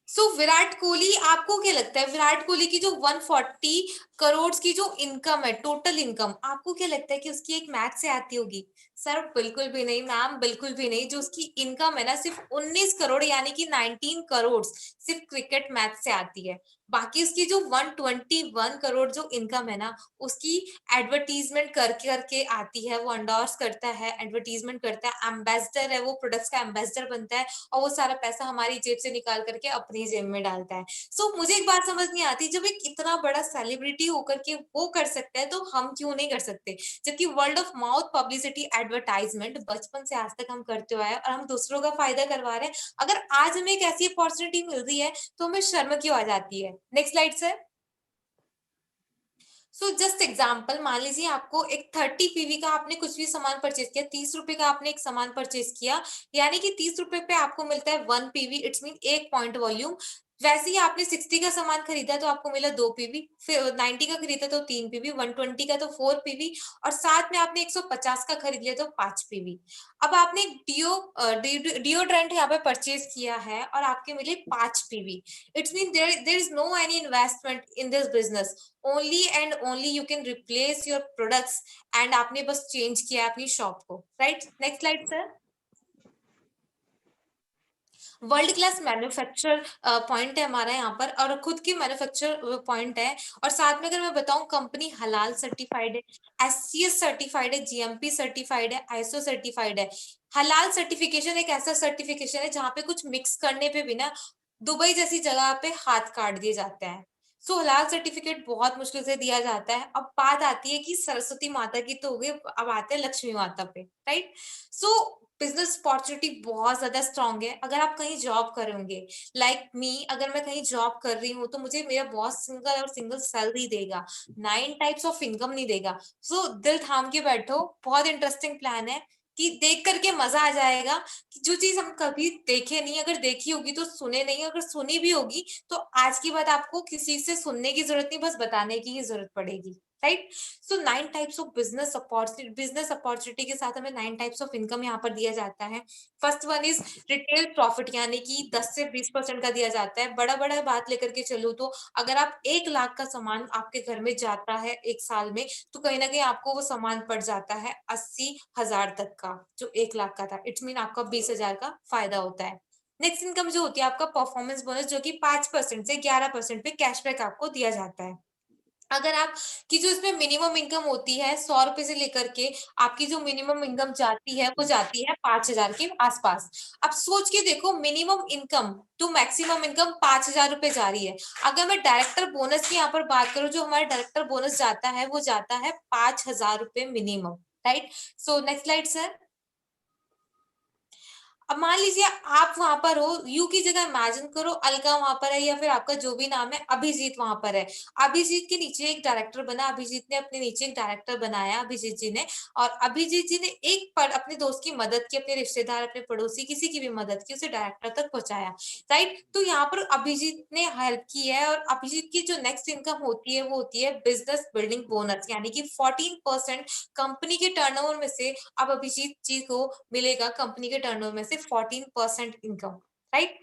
So Virat Kohli, आपको क्या लगता है विराट कोहली की जो 140 करोड़ की जो इनकम है, टोटल इनकम, आपको क्या लगता है कि उसकी एक मैथ से आती होगी? सर बिल्कुल भी नहीं मैम, बिल्कुल भी नहीं। जो उसकी इनकम है ना सिर्फ 19 करोड़ यानी कि 19 करोड़ सिर्फ क्रिकेट मैच से आती है। बाकी उसकी जो 121 करोड़ जो इनकम है ना, उसकी एडवर्टीजमेंट करके करके आती है, वो एंडोर्स करता है, एडवर्टीजमेंट करता है, एम्बेसडर है, वो प्रोडक्ट्स का एम्बेसडर बनता है और वो सारा पैसा हमारी जेब से निकाल करके अपनी जेब में डालता है। सो मुझे एक बात समझ नहीं आती, जब एक इतना बड़ा सेलिब्रिटी होकर के वो कर सकता है तो हम क्यों नहीं कर सकते? जबकि world of mouth publicity advertisement बचपन से आज तक हम करते हुए हैं और हम दूसरों का फायदा करवा रहे हैं। अगर आज हमें एक ऐसी अपॉर्चुनिटी मिल रही है तो हमें शर्म क्यों आ जाती है? Next slide sir. So just example, मान लीजिए आपको एक 30 पीवी का आपने कुछ भी सामान परचेज किया, 30 रुपए का आपने एक सामान परचेज किया, यानी कि 30 रुपए पे आपको मिलता है 1 PV, it's mean 1 point volume. वैसे ही आपने 60 का सामान खरीदा तो आपको मिला 2 पीवी, फिर 90 का खरीदा तो 3 पीवी, 120 का तो 4 पीवी और साथ में आपने 150 का खरीद लिया तो 5 पीवी। अब आपने डिओड्रेंट यहाँ पे परचेज किया है और आपके मिले 5 PV. It's mean there is no any investment in this business, only and only you can replace your products and आपने बस चेंज किया अपनी शॉप को, right. Next slide sir. World class manufacture point है हमारा यहाँ पर और खुद की मैन्युफैक्चर पॉइंट है और साथ में अगर मैं बताऊं कंपनी हलाल सर्टिफाइड है, एससीएस सर्टिफाइड है, जीएमपी सर्टिफाइड है, आईएसओ सर्टिफाइड है। हलाल सर्टिफिकेशन एक ऐसा सर्टिफिकेशन है जहाँ पे कुछ मिक्स करने पे भी ना दुबई जैसी जगह पे हाथ काट दिए जाते हैं। सो हलाल सर्टिफिकेट बहुत मुश्किल से दिया जाता है। अब बात आती है कि सरस्वती माता की तो हो गई, अब आते हैं लक्ष्मी माता पे, राइट? सो बिज़नेस अपॉर्च्युनिटी बहुत ज़्यादा स्ट्रॉन्ग है। अगर आप कहीं जॉब करोगे, लाइक मी, अगर मैं कहीं जॉब कर रही हूँ, तो मुझे मेरा बॉस सिंगल और सिंगल सैलरी देगा, 9 टाइप्स ऑफ इनकम नहीं देगा। सो दिल थाम के बैठो, बहुत इंटरेस्टिंग प्लान है कि देख कर के मज़ा आ जाएगा कि जो चीज़ हम कभी देखे नहीं, अगर देखी होगी तो सुने नहीं, अगर सुनी भी होगी तो आज की बात आपको किसी से सुनने की जरूरत नहीं, बस बताने की ही जरूरत पड़ेगी, right? So 9 types of business opportunity के साथ हमें 9 टाइप्स ऑफ इनकम यहाँ पर दिया जाता है। First one is retail profit, यानी कि 10 से 20% का दिया जाता है। बड़ा-बड़ा बात लेकर के चलूँ तो अगर आप 1 लाख का सामान आपके घर में जाता है 1 साल में, तो कहीं न कहीं आपको वो सामान पड़ जाता है 80,000 तक का, जो 1 लाख का था। इट्स मीन आपका 20,000 का फायदा होता है। नेक्स्ट इनकम जो होती है आपका परफॉर्मेंस बोनस, जो कि 5% से 11% पे कैशबैक आपको दिया जाता है। अगर आप की जो इसमें मिनिमम इनकम होती है 100 रुपए से लेकर के आपकी जो मिनिमम इनकम जाती है वो जाती है 5,000 के आसपास। अब सोच के देखो, minimum income to maximum income 5,000 रुपए जा रही है। अगर मैं डायरेक्टर बोनस की यहाँ पर बात करूँ, जो हमारा डायरेक्टर बोनस जाता है वो जाता है 5,000 रुपए minimum, right? So next slide sir. अब मान लीजिए आप वहां पर हो, यू की जगह इमेजिन करो अलका वहां पर है, या फिर आपका जो भी नाम है अभिजीत वहां पर है। अभिजीत के नीचे एक डायरेक्टर बना, अभिजीत ने अपने नीचे एक डायरेक्टर बनाया अभिजीत जी ने, और अभिजीत जी ने एक पर अपने दोस्त की मदद की, अपने रिश्तेदार, अपने पड़ोसी, किसी की भी मदद की, उसे डायरेक्टर तक पहुंचाया, राइट? तो यहाँ पर अभिजीत ने हेल्प की है, और अभिजीत की जो नेक्स्ट इनकम होती है वो होती है बिजनेस बिल्डिंग बोनस, यानी कि 14% कंपनी के टर्नओवर में से अब अभिजीत जी को मिलेगा, कंपनी के टर्नओवर में से 14% इनकम, राइट?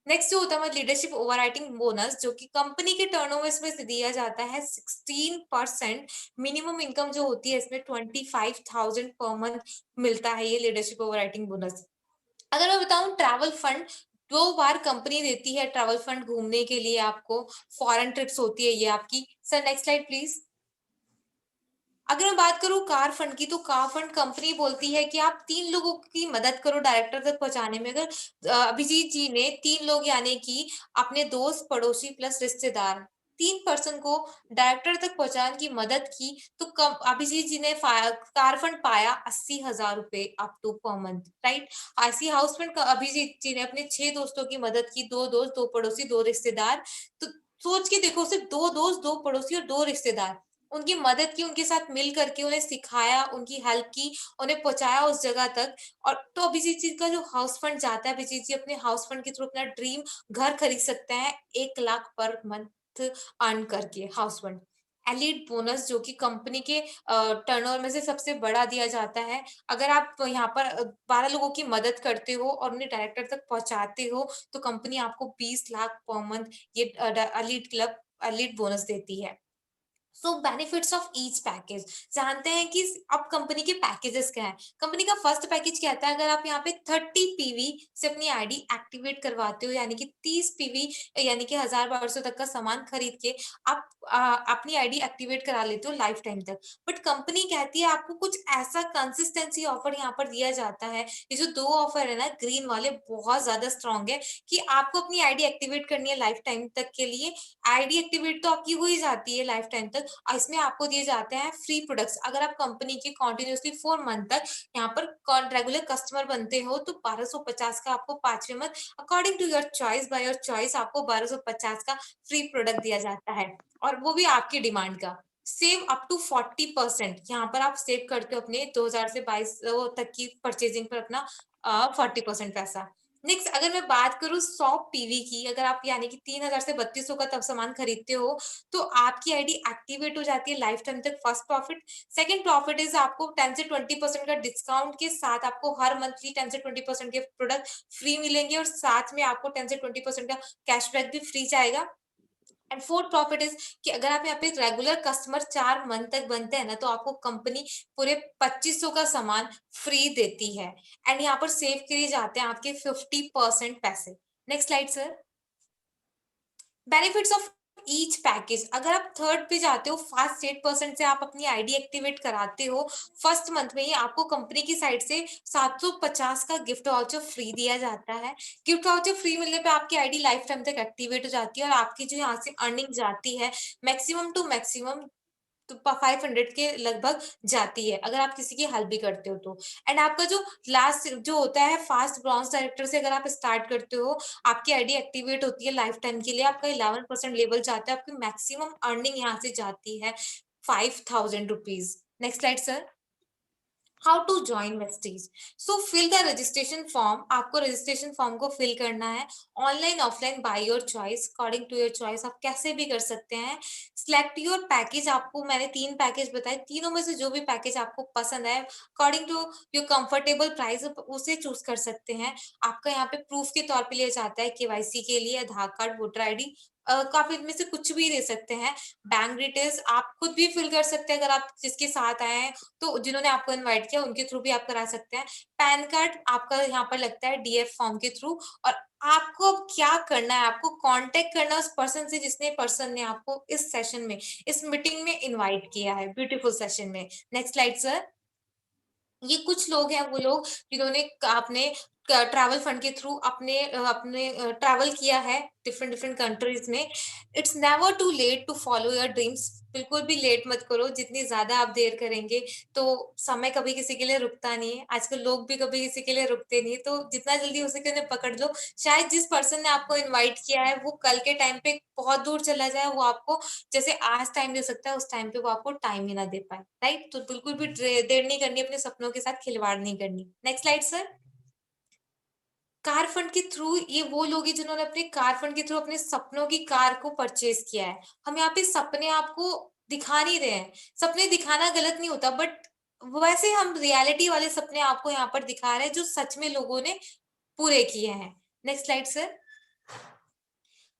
नेक्स्ट जो होता है लीडरशिप ओवरराइटिंग बोनस, जो कि कंपनी के टर्नओवर में से दिया जाता है 16%। मिनिमम इनकम जो होती है इसमें 25,000 पर मंथ मिलता है ये लीडरशिप ओवरराइटिंग बोनस। अगर मैं बताऊं ट्रैवल फंड, 2 बार कंपनी देती है ट्रैवल फंड घूमने के लिए आपको, फॉरेन ट्रिप्स होती है ये आपकी। Sir next slide please. अगर मैं बात करूँ कार फंड की, तो कार फंड कंपनी बोलती है कि आप 3 लोगों की मदद करो डायरेक्टर तक पहुँचाने में। अगर अभिजीत जी ने 3 लोग, यानी कि अपने दोस्त, पड़ोसी प्लस रिश्तेदार, 3 पर्सन को डायरेक्टर तक पहुँचाने की मदद की, तो कम अभिजीत जी ने कार फंड पाया 80,000 रुपए up to per month, right? ऐसी हाउस फंड अभिजीत जी ने अपने 6 दोस्तों की मदद की, 2 दोस्त, 2 पड़ोसी, 2 रिश्तेदार। तो सोच के देखो, सिर्फ 2 दोस्त, 2 पड़ोसी और 2 रिश्तेदार, उनकी मदद की, उनके साथ मिल करके उन्हें सिखाया, उनकी हेल्प की, उन्हें पहुँचाया उस जगह तक। और तो अभिजीत जी का जो हाउस फंड जाता है, अभिजीत जी अपने हाउस फंड के थ्रू अपना ड्रीम घर खरीद सकते हैं 1 लाख पर मंथ अर्न करके हाउस फंड। एलीट बोनस, जो कि कंपनी के टर्नओवर में से सबसे बड़ा दिया जाता है। अगर आप यहाँ पर 12 लोगों की मदद करते हो और उन्हें डायरेक्टर तक पहुँचाते हो, तो कंपनी आपको 20 लाख पर मंथ ये एलीट बोनस देती है। सो बेनिफिट्स ऑफ ईच पैकेज, जानते हैं कि अब कंपनी के पैकेजेस क्या है। कंपनी का फर्स्ट पैकेज कहता है, अगर आप यहाँ पे 30 पीवी से अपनी आईडी एक्टिवेट करवाते हो, यानी कि 30 पीवी यानी कि 1000-1200 तक का सामान खरीद के आप अपनी आईडी एक्टिवेट करा लेते हो लाइफ टाइम तक। बट कंपनी कहती है आपको कुछ ऐसा कंसिस्टेंसी ऑफर यहाँ पर दिया जाता है। ये जो 2 ऑफर है ना ग्रीन वाले, बहुत ज्यादा स्ट्रॉन्ग है कि आपको अपनी आईडी एक्टिवेट करनी है लाइफ टाइम तक के लिए। आईडी एक्टिवेट तो आपकी हो ही जाती है लाइफ टाइम तक, और इसमें आपको दिए जाते हैं फ्री प्रोडक्ट्स। अगर आप कंपनी के कंटिन्यूअसली 4 मंथ तक यहाँ पर रेगुलर कस्टमर बनते हो, तो 1250 का आपको 5वें month, according to your choice, by your choice, आपको 1250 का फ्री प्रोडक्ट दिया जाता है, और वो भी आपकी डिमांड का। सेव अप टू 40%, यहाँ पर आप सेव करते हो अपने 2000 से 22 तक की परचेजिंग पर अपना 40% पैसा। नेक्स्ट अगर मैं बात करूँ 100 पीवी की, अगर आप यानी कि 3000 से 3200 का तब सामान खरीदते हो, तो आपकी आईडी एक्टिवेट हो जाती है लाइफ टाइम तक। First profit. Second profit is आपको 10 से 20% का डिस्काउंट के साथ आपको हर मंथली 10 से 20% के प्रोडक्ट फ्री मिलेंगे, और साथ में आपको 10 से 20% का कैशबैक भी फ्री जाएगा। एंड फोर्थ प्रॉफिट इज कि अगर आप यहाँ पे रेगुलर कस्टमर 4 मंथ तक बनते हैं ना, तो आपको कंपनी पूरे 2500 का सामान फ्री देती है, एंड यहाँ पर सेव किए जाते हैं आपके 50% पैसे। Next slide sir. Benefits of each package. अगर आप थर्ड पे जाते हो, फास्ट 8% से आप अपनी आईडी एक्टिवेट कराते हो, फर्स्ट मंथ में ही आपको कंपनी की साइड से 750 का गिफ्ट वाउचर फ्री दिया जाता है। गिफ्ट वाउचर फ्री मिलने पे आपकी आईडी लाइफ टाइम तक एक्टिवेट हो जाती है और आपकी जो यहाँ से अर्निंग जाती है मैक्सिमम टू मैक्सिमम तो 500 के लगभग जाती है, अगर आप किसी की हेल्प भी करते हो तो। एंड आपका जो लास्ट जो होता है फास्ट ब्रॉन्ज डायरेक्टर से अगर आप स्टार्ट करते हो, आपकी आईडी एक्टिवेट होती है लाइफ टाइम के लिए, आपका 11% लेवल जाता है, आपकी मैक्सिमम अर्निंग यहाँ से जाती है 5,000 rupees. Next slide sir. How to join Vestige. So fill the registration form. आपको रजिस्ट्रेशन फॉर्म को फिल करना है, online offline by your choice, according to your choice, आप कैसे भी कर सकते हैं। Select your package. आपको मैंने 3 पैकेज बताए, तीनों में से जो भी पैकेज आपको पसंद है according to your comfortable price उसे चूज कर सकते हैं। आपका यहाँ पे प्रूफ के तौर पे लिया जाता है केवाईसी के लिए आधार कार्ड, वोटर आईडी, काफी इनमें से कुछ भी दे सकते हैं। बैंक डिटेल्स आप खुद भी फिल कर सकते हैं अगर आप जिसके साथ आए हैं तो, जिन्होंने आपको इनवाइट किया उनके थ्रू भी आप करा सकते हैं। पैन कार्ड आपका यहाँ पर लगता है डीएफ फॉर्म के थ्रू। और आपको अब क्या करना है, आपको कांटेक्ट करना उस पर्सन से जिसने पर्सन ने आपको इस सेशन में, इस मीटिंग में इनवाइट किया है, ब्यूटीफुल सेशन में। Next slide sir. ये कुछ लोग हैं, वो लोग जिन्होंने आपने ट्रैवल फंड के थ्रू अपने ट्रैवल किया है डिफरेंट डिफरेंट कंट्रीज में। It's never too late to follow your dreams. बिल्कुल भी लेट मत करो, जितनी ज्यादा आप देर करेंगे तो समय कभी किसी के लिए रुकता नहीं है, आजकल लोग भी कभी किसी के लिए रुकते नहीं, तो जितना जल्दी हो सके उन्हें पकड़ लो। शायद जिस पर्सन ने आपको इन्वाइट किया है वो कल के टाइम पे बहुत दूर चला जाए, वो आपको जैसे आज टाइम दे सकता है उस टाइम पे वो आपको टाइम ही ना दे पाए, राइट। तो बिल्कुल भी देर नहीं करनी, अपने सपनों के साथ खिलवाड़ नहीं करनी। Next slide sir. Car fund के थ्रू, ये वो लोग हैं जिन्होंने अपने कार फंड के थ्रू अपने सपनों की कार को परचेज किया है। हम यहाँ पे सपने आपको दिखा नहीं रहे हैं, सपने दिखाना गलत नहीं होता, बट वैसे हम रियलिटी वाले सपने आपको यहाँ पर दिखा रहे हैं जो सच में लोगों ने पूरे किए हैं। Next slide sir.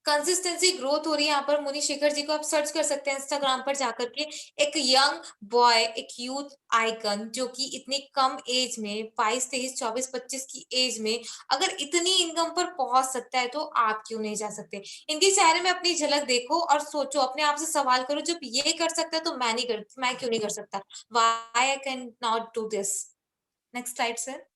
Consistency growth हो रही है यहाँ पर। मुनि शेखर जी को आप सर्च कर सकते हैं इंस्टाग्राम पर जाकर के। एक यंग बॉय, एक यूथ आइकन जो कि इतनी कम एज में 22, 23, 24, 25 की एज में अगर इतनी इनकम पर पहुंच सकता है तो आप क्यों नहीं जा सकते। इनके चेहरे में अपनी झलक देखो और सोचो, अपने आप से सवाल करो, जब ये कर सकता है तो मैं क्यों नहीं कर सकता। Why I can not do this. Next slide sir.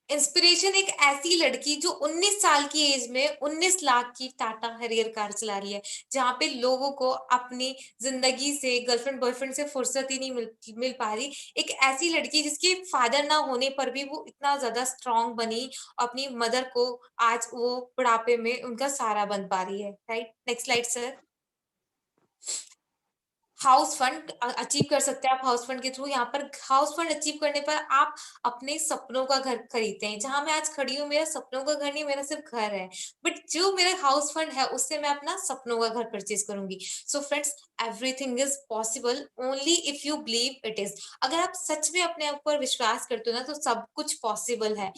Inspiration एक ऐसी लड़की जो 19 साल की एज में 19 लाख की टाटा हैरियर कार चला रही है, जहां पे लोगों को अपनी जिंदगी से, गर्लफ्रेंड बॉयफ्रेंड से फुर्सत ही नहीं मिल पा रही। एक ऐसी लड़की जिसके फादर ना होने पर भी वो इतना ज्यादा स्ट्रांग बनी, अपनी मदर को आज वो बुढ़ापे में उनका सहारा बन पा रही है, right. Next slide sir. House fund achieve कर सकते हैं आप हाउस फंड के थ्रू। यहाँ पर हाउस फंड अचीव करने पर आप अपने सपनों का घर खरीदते हैं। जहां मैं आज खड़ी हूँ मेरा सपनों का घर नहीं, मेरा सिर्फ घर है, बट जो मेरा हाउस फंड है उससे मैं अपना सपनों का घर परचेज करूंगी। So friends, everything is possible only if you believe it is. अगर आप सच में अपने ऊपर विश्वास करते हो ना तो सब कुछ पॉसिबल है।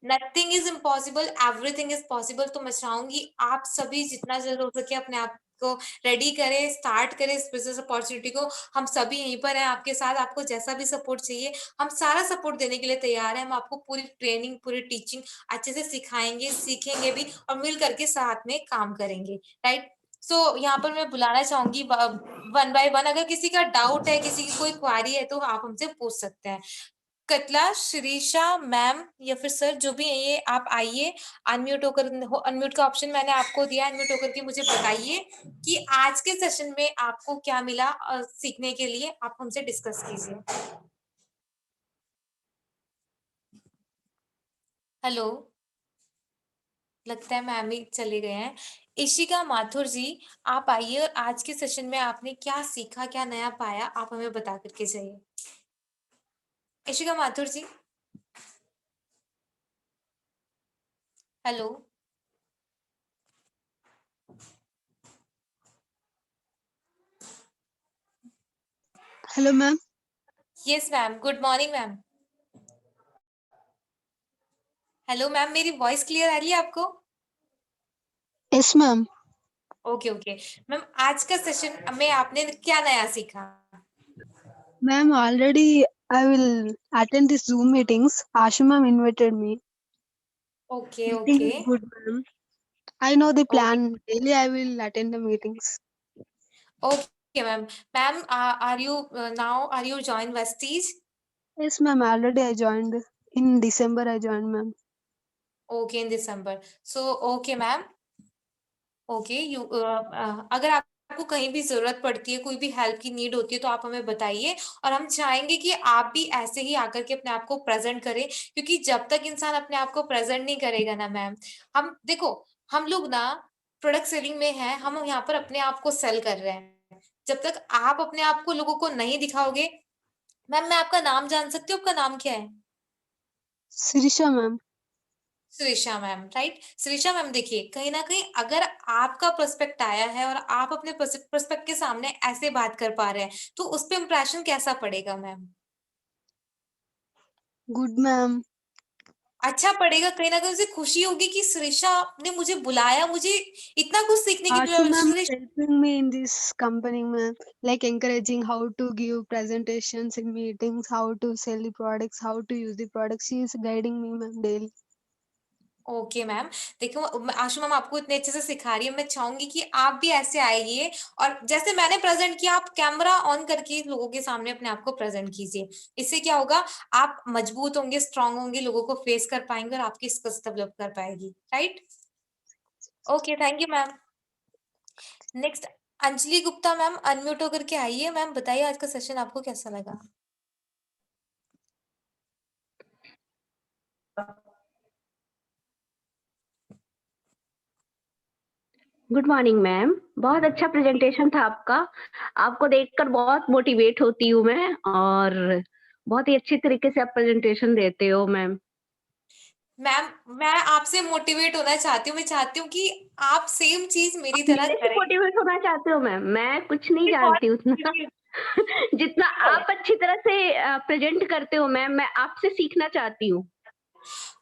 Nothing is impossible, everything is possible. तो मैं चाहूंगी आप सभी जितना जल्द हो सके अपने आप को रेडी करें, स्टार्ट करें इस बिजनेस अपॉर्चुनिटी को। हम सभी यहीं पर हैं आपके साथ, आपको जैसा भी सपोर्ट चाहिए हम सारा सपोर्ट देने के लिए तैयार हैं। हम आपको पूरी ट्रेनिंग, पूरी टीचिंग अच्छे से सिखाएंगे, सीखेंगे भी और मिल करके साथ में काम करेंगे, राइट। सो यहाँ पर मैं बुलाना चाहूंगी वन बाय वन, अगर किसी का डाउट है, किसी की कोई क्वारी है तो आप हमसे पूछ सकते हैं। कतला, शिरीषा मैम या फिर सर जो भी है, ये आप आइए, अनम्यूट होकर, अनम्यूट का ऑप्शन मैंने आपको दिया, अनम्यूट होकर के मुझे बताइए कि आज के सेशन में आपको क्या मिला सीखने के लिए, आप हमसे डिस्कस कीजिए। हेलो, लगता है मैम ही चले गए हैं। इशिका माथुर जी, आप आइए और आज के सेशन में आपने क्या सीखा, क्या नया पाया, आप हमें बता करके जाइए। Ishika Mathur ji, hello. Hello ma'am. Yes ma'am, good morning ma'am. Hello ma'am, मेरी वॉइस क्लियर आ रही है आपको? Yes ma'am. Okay okay ma'am, आज का सेशन में आपने क्या नया सीखा? Ma'am already I will attend this Zoom meetings. Ashu ma'am invited me. Okay Meeting okay is good, ma'am. I know the Okay. plan. Daily I will attend the meetings. Okay, ma'am. Ma'am, are you are you joined Vestige? Yes, ma'am. Already I joined. In December I joined, ma'am. Okay, in December. So, okay, ma'am. Okay you अगर आपको कहीं भी जरूरत पड़ती है, कोई भी help की नीड होती है, तो आप हमें बताइए, और हम चाहेंगे कि आप भी ऐसे ही आकर के अपने आप को प्रेजेंट करें, क्योंकि जब तक इंसान अपने आप को प्रेजेंट नहीं करेगा ना मैम, हम देखो, हम लोग ना प्रोडक्ट सेलिंग में हैं, हम यहाँ पर अपने आप को सेल कर रहे हैं। जब तक आप अपने आप को लोगों को नहीं दिखाओगे, मैम मैं आपका नाम जान सकती हूँ? आपका नाम क्या है? Sirisha, ma'am. Shrisha ma'am, right? Shrisha ma'am, देखिए, कहीं ना कहीं अगर आपका प्रोस्पेक्ट आया है और आप अपने प्रोस्पेक्ट के सामने ऐसे बात कर पा रहे हैं, तो उस पे इम्प्रेशन कैसा पड़ेगा मैम? Good, ma'am. अच्छा पड़ेगा, कहीं ना कहीं उसे खुशी होगी कि श्रीषा ने मुझे बुलाया, मुझे इतना कुछ सीखने की Ashu, ma'am is Shrisha. helping me in this company, ma'am. Like encouraging how to give presentations in meetings, how to sell the products, how to use the products. She is guiding me, ma'am, daily. Okay ma'am, देखो, आशु ma'am आपको इतने अच्छे से सिखा रही है, मैं चाहूंगी कि आप भी ऐसे आइए, और जैसे मैंने प्रेजेंट किया, आप कैमरा ऑन करके लोगों के सामने अपने आप को प्रेजेंट कीजिए। इससे क्या होगा, आप मजबूत होंगे, स्ट्रांग होंगे, लोगों को फेस कर पाएंगे, और आपकी स्किल्स डेवलप कर पाएगी, right? Okay, thank you ma'am. Next, Anjali Gupta ma'am, unmute होकर के आइए। मैम बताइए, आज का सेशन आपको कैसा लगा? गुड मॉर्निंग मैम, बहुत अच्छा प्रेजेंटेशन था आपका। आपको देखकर बहुत मोटिवेट होती हूँ मैं, और बहुत ही अच्छी तरीके से आप प्रेजेंटेशन देते हो मैम। मैम मैं आपसे मोटिवेट होना चाहती हूँ, मैं चाहती हूँ कि आप सेम चीज मेरी आप तरह मेरे से करें। मोटिवेट होना चाहते हो मैम? मैं कुछ नहीं बहुत जानती उतना जितना आप अच्छी तरह से प्रेजेंट करते हो मैम, मैं आपसे सीखना चाहती हूँ।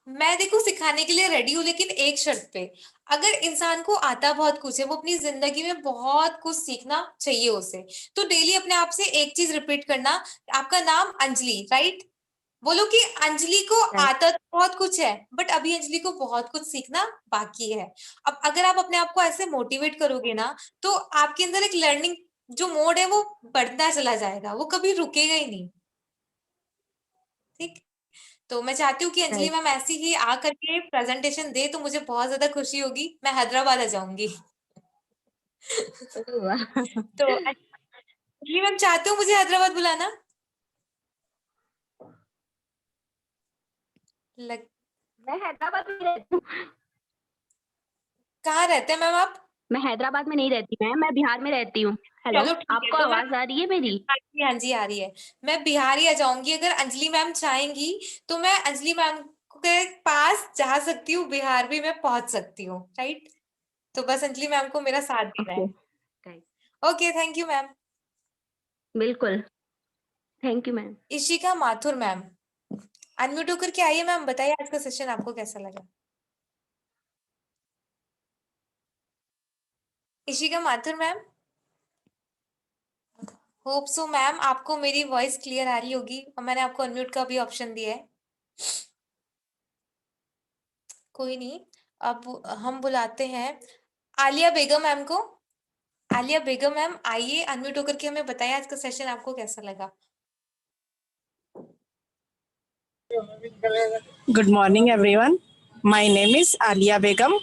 मैं देखो सिखाने के लिए रेडी हूँ, लेकिन एक शर्त पे, अगर इंसान को आता बहुत कुछ है, वो अपनी जिंदगी में बहुत कुछ सीखना चाहिए उसे, तो डेली अपने आप से एक चीज रिपीट करना। आपका नाम अंजलि, राइट? बोलो कि अंजलि को Right. आता तो बहुत कुछ है, बट अभी अंजलि को बहुत कुछ सीखना बाकी है। अब अगर आप अपने आप को ऐसे मोटिवेट करोगे ना, तो आपके अंदर एक लर्निंग जो मोड है वो बढ़ता चला जाएगा, वो कभी रुकेगा ही नहीं। ठीक? तो मैं चाहती हूँ कि अंजलि Right. मैम ऐसी ही आ करके प्रेजेंटेशन दे, तो मुझे बहुत ज्यादा खुशी होगी, मैं हैदराबाद आ जाऊंगी। वाह। तो अंजलि मैम चाहते हो मुझे हैदराबाद बुलाना? लग मैं हैदराबाद में रहती हूँ। कहाँ रहते हैं मैम आप? मैं हैदराबाद में नहीं रहती मैम, मैं बिहार में रहती हूँ। हेलो, चलो ठीक है, आपको तो मैं, आवाज आ रही है मेरी? हाँ जी, हाँ जी, आ रही है। मैं बिहार ही आ जाऊंगी, अगर अंजलि मैम चाहेंगी तो मैं अंजलि मैम के पास जा सकती हूँ, बिहार भी मैं पहुंच सकती हूँ, राइट? तो बस अंजलि मैम को मेरा साथ देना ओके। है। Right. Okay, thank you ma'am. बिल्कुल, thank you ma'am. Ishika Mathur ma'am, unmute होकर के आइए मैम, बताइए आज का सेशन आपको कैसा लगा? Ishika Mathur ma'am, hope so ma'am आपको मेरी वॉइस क्लियर आ रही होगी, और मैंने आपको अनम्यूट का भी ऑप्शन दिया है। कोई नहीं, अब हम बुलाते हैं आलिया बेगम मैम को। आलिया बेगम मैम आइए, अनम्यूट होकर के हमें बताइए आज का सेशन आपको कैसा लगा? Good morning everyone, my name is Alia Begum.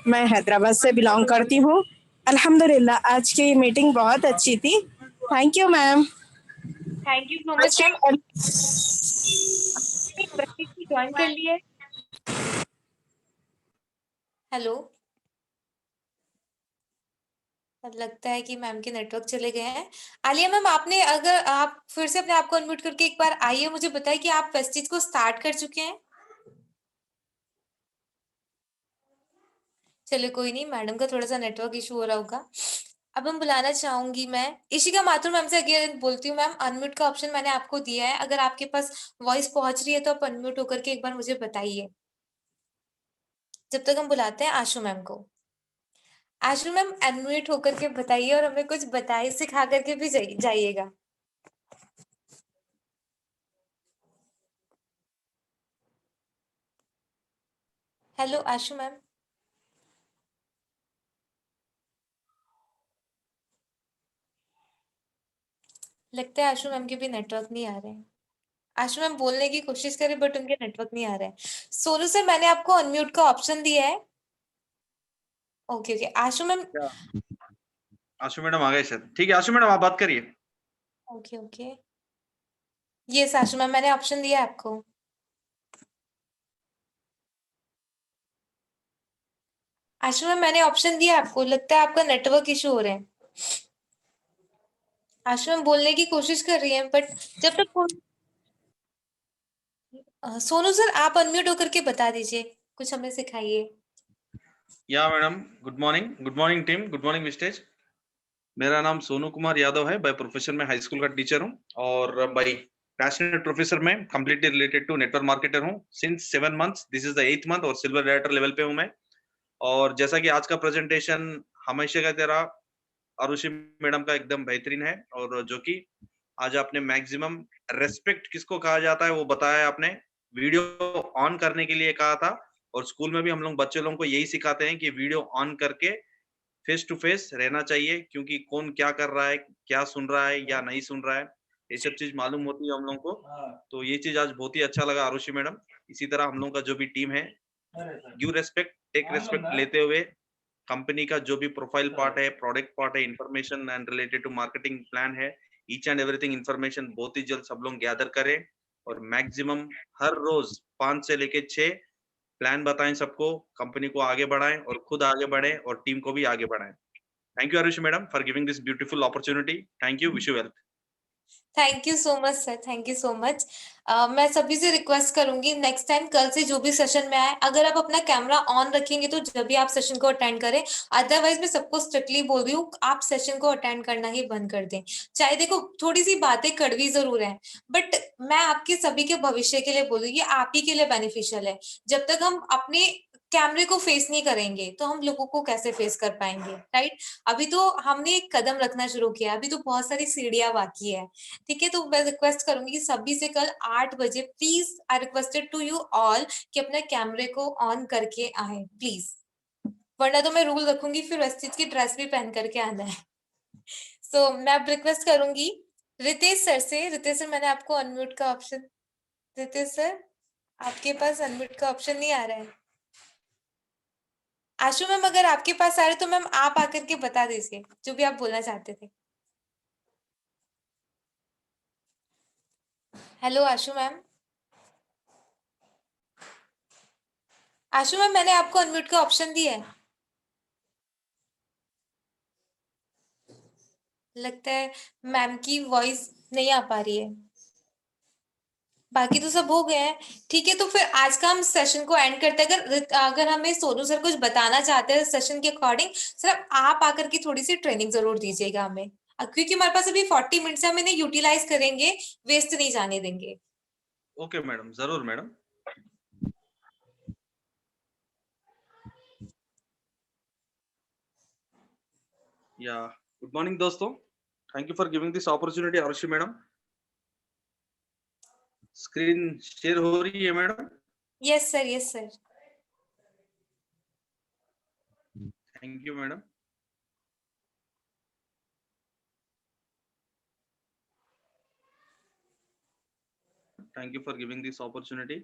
मैं हैदराबाद से बिलोंग करती हूँ। अल्हम्दुलिल्लाह आज की मीटिंग बहुत अच्छी थी। Thank you ma'am. Thank you so much ma'am. Join कर लिए। हेलो, लगता है कि मैम के नेटवर्क चले गए हैं। आलिया मैम, आपने, अगर आप फिर से अपने आप को अनम्यूट करके एक बार आइए, मुझे बताइए कि आप वेस्टेज को स्टार्ट कर चुके हैं? चलिए कोई नहीं, मैडम का थोड़ा सा नेटवर्क इशू हो रहा होगा। अब हम बुलाना चाहूंगी मैं इशिका माथुर मैम से, अगेन बोलती हूँ मैम, अनम्यूट का ऑप्शन मैंने आपको दिया है, अगर आपके पास वॉइस पहुंच रही है तो आप अनम्यूट होकर के एक बार मुझे बताइए, जब तक हम बुलाते हैं आशु मैम को। आशु मैम अनम्यूट होकर के बताइए, और हमें कुछ बताइए, सिखा करके भी जाइएगा। हेलो आशु मैम। लगता है आशु मैम के भी नेटवर्क नहीं आ रहे हैं। आशु मैम बोलने की कोशिश करें बट उनके नेटवर्क नहीं आ रहे हैं। सोनू सर मैंने आपको अनम्यूट का ऑप्शन दिया है। ओके ओके आशु मैम। आशु मैडम आ गए सर। ठीक है आशु मैडम आप बात करिए। ओके ओके यस आशु मैम मैंने ऑप्शन दिया है आपको। आशु मैम मैंने ऑप्शन दिया है आपको, लगता है आपका नेटवर्क इशू हो रहे हैं। आशु मैम बोलने की कोशिश कर रही हैं बट जब तक सोनू सर आप अनम्यूट होकर के बता दीजिए, कुछ हमें सिखाइए। या madam good morning team, good morning मिस्टेज। मेरा नाम सोनू कुमार यादव है। बाय प्रोफेशन में हाई स्कूल का टीचर हूँ और बाय पैशनेट प्रोफेसर में completely related to network marketer हूँ since 7 months. This is the 8th month और सिल्वर डायरेक्टर लेवल पे हूँ मैं। और जैसा कि आज का प्रेजेंटेशन हमेशा का तरह आरुषि मैडम का एकदम बेहतरीन है और जो कि आज आपने मैक्सिमम रेस्पेक्ट किसको कहा जाता है वो बताया आपने। वीडियो ऑन करने के लिए कहा था और स्कूल में भी हम लोग बच्चे लोगों को यही सिखाते हैं कि वीडियो ऑन करके फेस टू फेस रहना चाहिए, क्योंकि कौन क्या कर रहा है, क्या सुन रहा है या नहीं सुन रहा है, ये सब चीज मालूम होती है हम लोगों को। तो ये चीज आज बहुत ही अच्छा लगा आरुषि मैडम। इसी तरह हम लोगों का जो भी टीम है, गिव रेस्पेक्ट टेक रेस्पेक्ट लेते हुए कंपनी का जो भी प्रोफाइल पार्ट है, प्रोडक्ट पार्ट है, information and related to marketing plan है, ईच एंड एवरीथिंग इंफॉर्मेशन बहुत ही जल्द सब लोग गैदर करें और मैक्सिमम हर रोज 5 से लेके 6 प्लान बताएं सबको, कंपनी को आगे बढ़ाएं और खुद आगे बढ़ें और टीम को भी आगे बढ़ाएं। Thank you Arushi madam for giving this beautiful opportunity. Thank you, wish you well. Thank you so much sir, thank you so much. मैं सभी से रिक्वेस्ट करूंगी नेक्स्ट टाइम कल से जो भी सेशन में आए, अगर आप अपना कैमरा ऑन रखेंगे तो जब भी आप सेशन को अटेंड करें, अदरवाइज मैं सबको स्ट्रिक्टली बोल रही हूँ आप सेशन को अटेंड करना ही बंद कर दें। चाहे देखो थोड़ी सी बातें कड़वी जरूर है बट मैं आपके सभी के भविष्य के लिए बोलूंगी, आप ही के लिए बेनिफिशियल है। जब तक हम अपने कैमरे को फेस नहीं करेंगे तो हम लोगों को कैसे फेस कर पाएंगे, राइट। अभी तो हमने एक कदम रखना शुरू किया, अभी तो बहुत सारी सीढ़ियां बाकी है। ठीक है, तो मैं रिक्वेस्ट करूंगी कि सभी से कल 8 बजे please I requested to you all कि अपने कैमरे को ऑन करके आए प्लीज, वरना तो मैं रूल रखूंगी फिर वेस्टेज की ड्रेस भी पहन करके आना है। सो मैं अब रिक्वेस्ट करूंगी रितेश सर से। रितेश सर मैंने आपको अनम्यूट का ऑप्शन, रितेश सर आपके पास अनम्यूट का ऑप्शन नहीं आ रहा है। आशु मैम अगर आपके पास आ रहे तो मैम आप आकर के बता दीजिए जो भी आप बोलना चाहते थे। हेलो आशु मैम। आशु मैम मैंने आपको अनम्यूट का ऑप्शन दिया है। लगता है मैम की वॉइस नहीं आ पा रही है। बाकी तो सब हो गए हैं। ठीक है, तो फिर आज का हम सेशन को एंड करते हैं। अगर हमें सोनू सर कुछ बताना चाहते हैं सेशन के अकॉर्डिंग, सर आप आकर के थोड़ी सी ट्रेनिंग जरूर दीजिएगा हमें, क्योंकि हमारे पास अभी 40 मिनट्स है, हम इन्हें यूटिलाइज करेंगे, वेस्ट नहीं जाने देंगे। ओके मैडम, जरूर मैडम। या गुड मॉर्निंग दोस्तों, thank you for giving this opportunity Arushi madam. Screen share हो रही है madam? Yes sir, yes sir. Thank you madam. Thank you for giving this opportunity.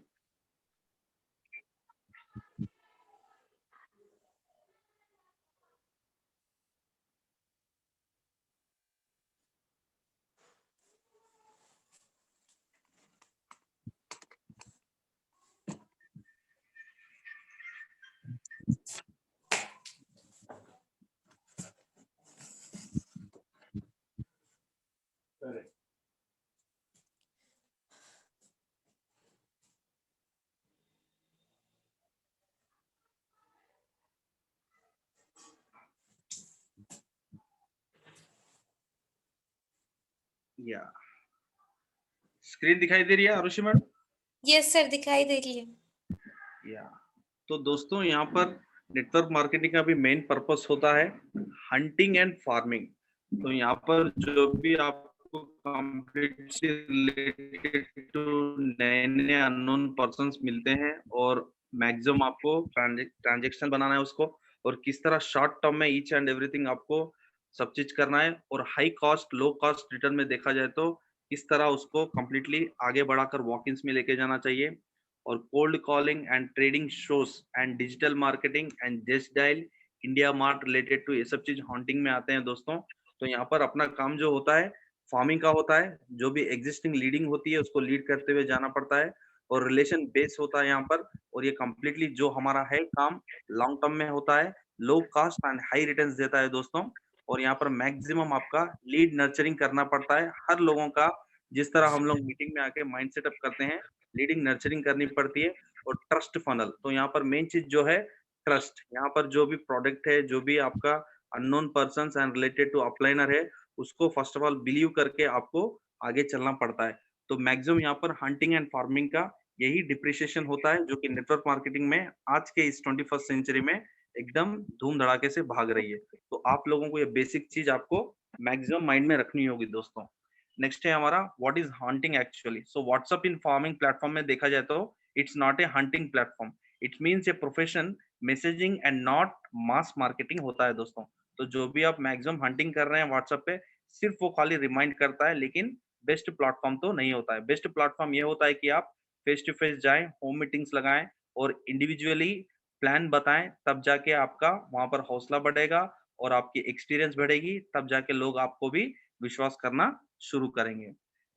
या स्क्रीन दिखाई दे रही है आरुषि मैडम? यस सर, दिखाई दे रही है। या तो दोस्तों यहाँ पर नेटवर्क मार्केटिंग का भी मेन पर्पस होता है हंटिंग एंड फार्मिंग। तो यहाँ पर जो भी आपको कंप्लीटली रिलेटेड टू नए अननोन पर्सन्स मिलते हैं और मैक्सिमम आपको ट्रांजेक्शन बनाना है उसको, और किस तरह शॉर्ट टर्म में ईच एंड एवरीथिंग आपको सब चीज करना है, और high cost low cost return में देखा जाए तो इस तरह उसको कंप्लीटली आगे बढ़ाकर वॉक-इन्स में लेके जाना चाहिए। और cold calling and trading shows and digital marketing and just dial India mart related to ये सब चीज हॉन्टिंग में आते हैं दोस्तों। तो यहाँ पर अपना काम जो होता है फार्मिंग का होता है, जो भी एग्जिस्टिंग लीडिंग होती है उसको लीड करते हुए जाना पड़ता है, और रिलेशन बेस होता है यहाँ पर। और ये कंप्लीटली जो हमारा है काम लॉन्ग टर्म में होता है, low cost and high returns देता है दोस्तों। और यहाँ पर मैक्सिमम आपका लीड नर्चरिंग करना पड़ता है हर लोगों का, जिस तरह हम लोग मीटिंग में आके माइंड सेटअप करते हैं, लीडिंग नर्चरिंग करनी पड़ती है। और ट्रस्ट फनल, तो यहाँ पर मेन चीज जो है ट्रस्ट। यहाँ पर जो भी प्रोडक्ट है, जो भी आपका unknown persons and related to upliner है, उसको फर्स्ट ऑफ ऑल बिलीव करके आपको आगे चलना पड़ता है। तो मैक्सिमम यहाँ पर हंटिंग एंड फार्मिंग का यही डिप्रिसिएशन होता है, जो कि नेटवर्क मार्केटिंग में आज के इस 21st सेंचुरी में एकदम धूम धड़ाके से भाग रही है। तो आप लोगों को ये बेसिक चीज आपको मैक्सिमम माइंड में रखनी होगी दोस्तों। नेक्स्ट है हमारा what is hunting actually. So WhatsApp in farming platform में देखा जाए तो it's not a hunting platform, it means a profession messaging and not mass marketing होता है दोस्तों। तो जो भी आप मैक्सिमम हंटिंग कर रहे हैं व्हाट्सएप पे, सिर्फ वो खाली रिमाइंड करता है, लेकिन बेस्ट प्लेटफॉर्म तो नहीं होता है। बेस्ट प्लेटफॉर्म ये होता है कि आप फेस टू फेस जाएं, होम मीटिंग्स लगाएं और इंडिविजुअली प्लान बताएं, तब जाके आपका वहां पर हौसला बढ़ेगा और आपकी एक्सपीरियंस बढ़ेगी, तब जाके लोग आपको भी विश्वास करना शुरू करेंगे।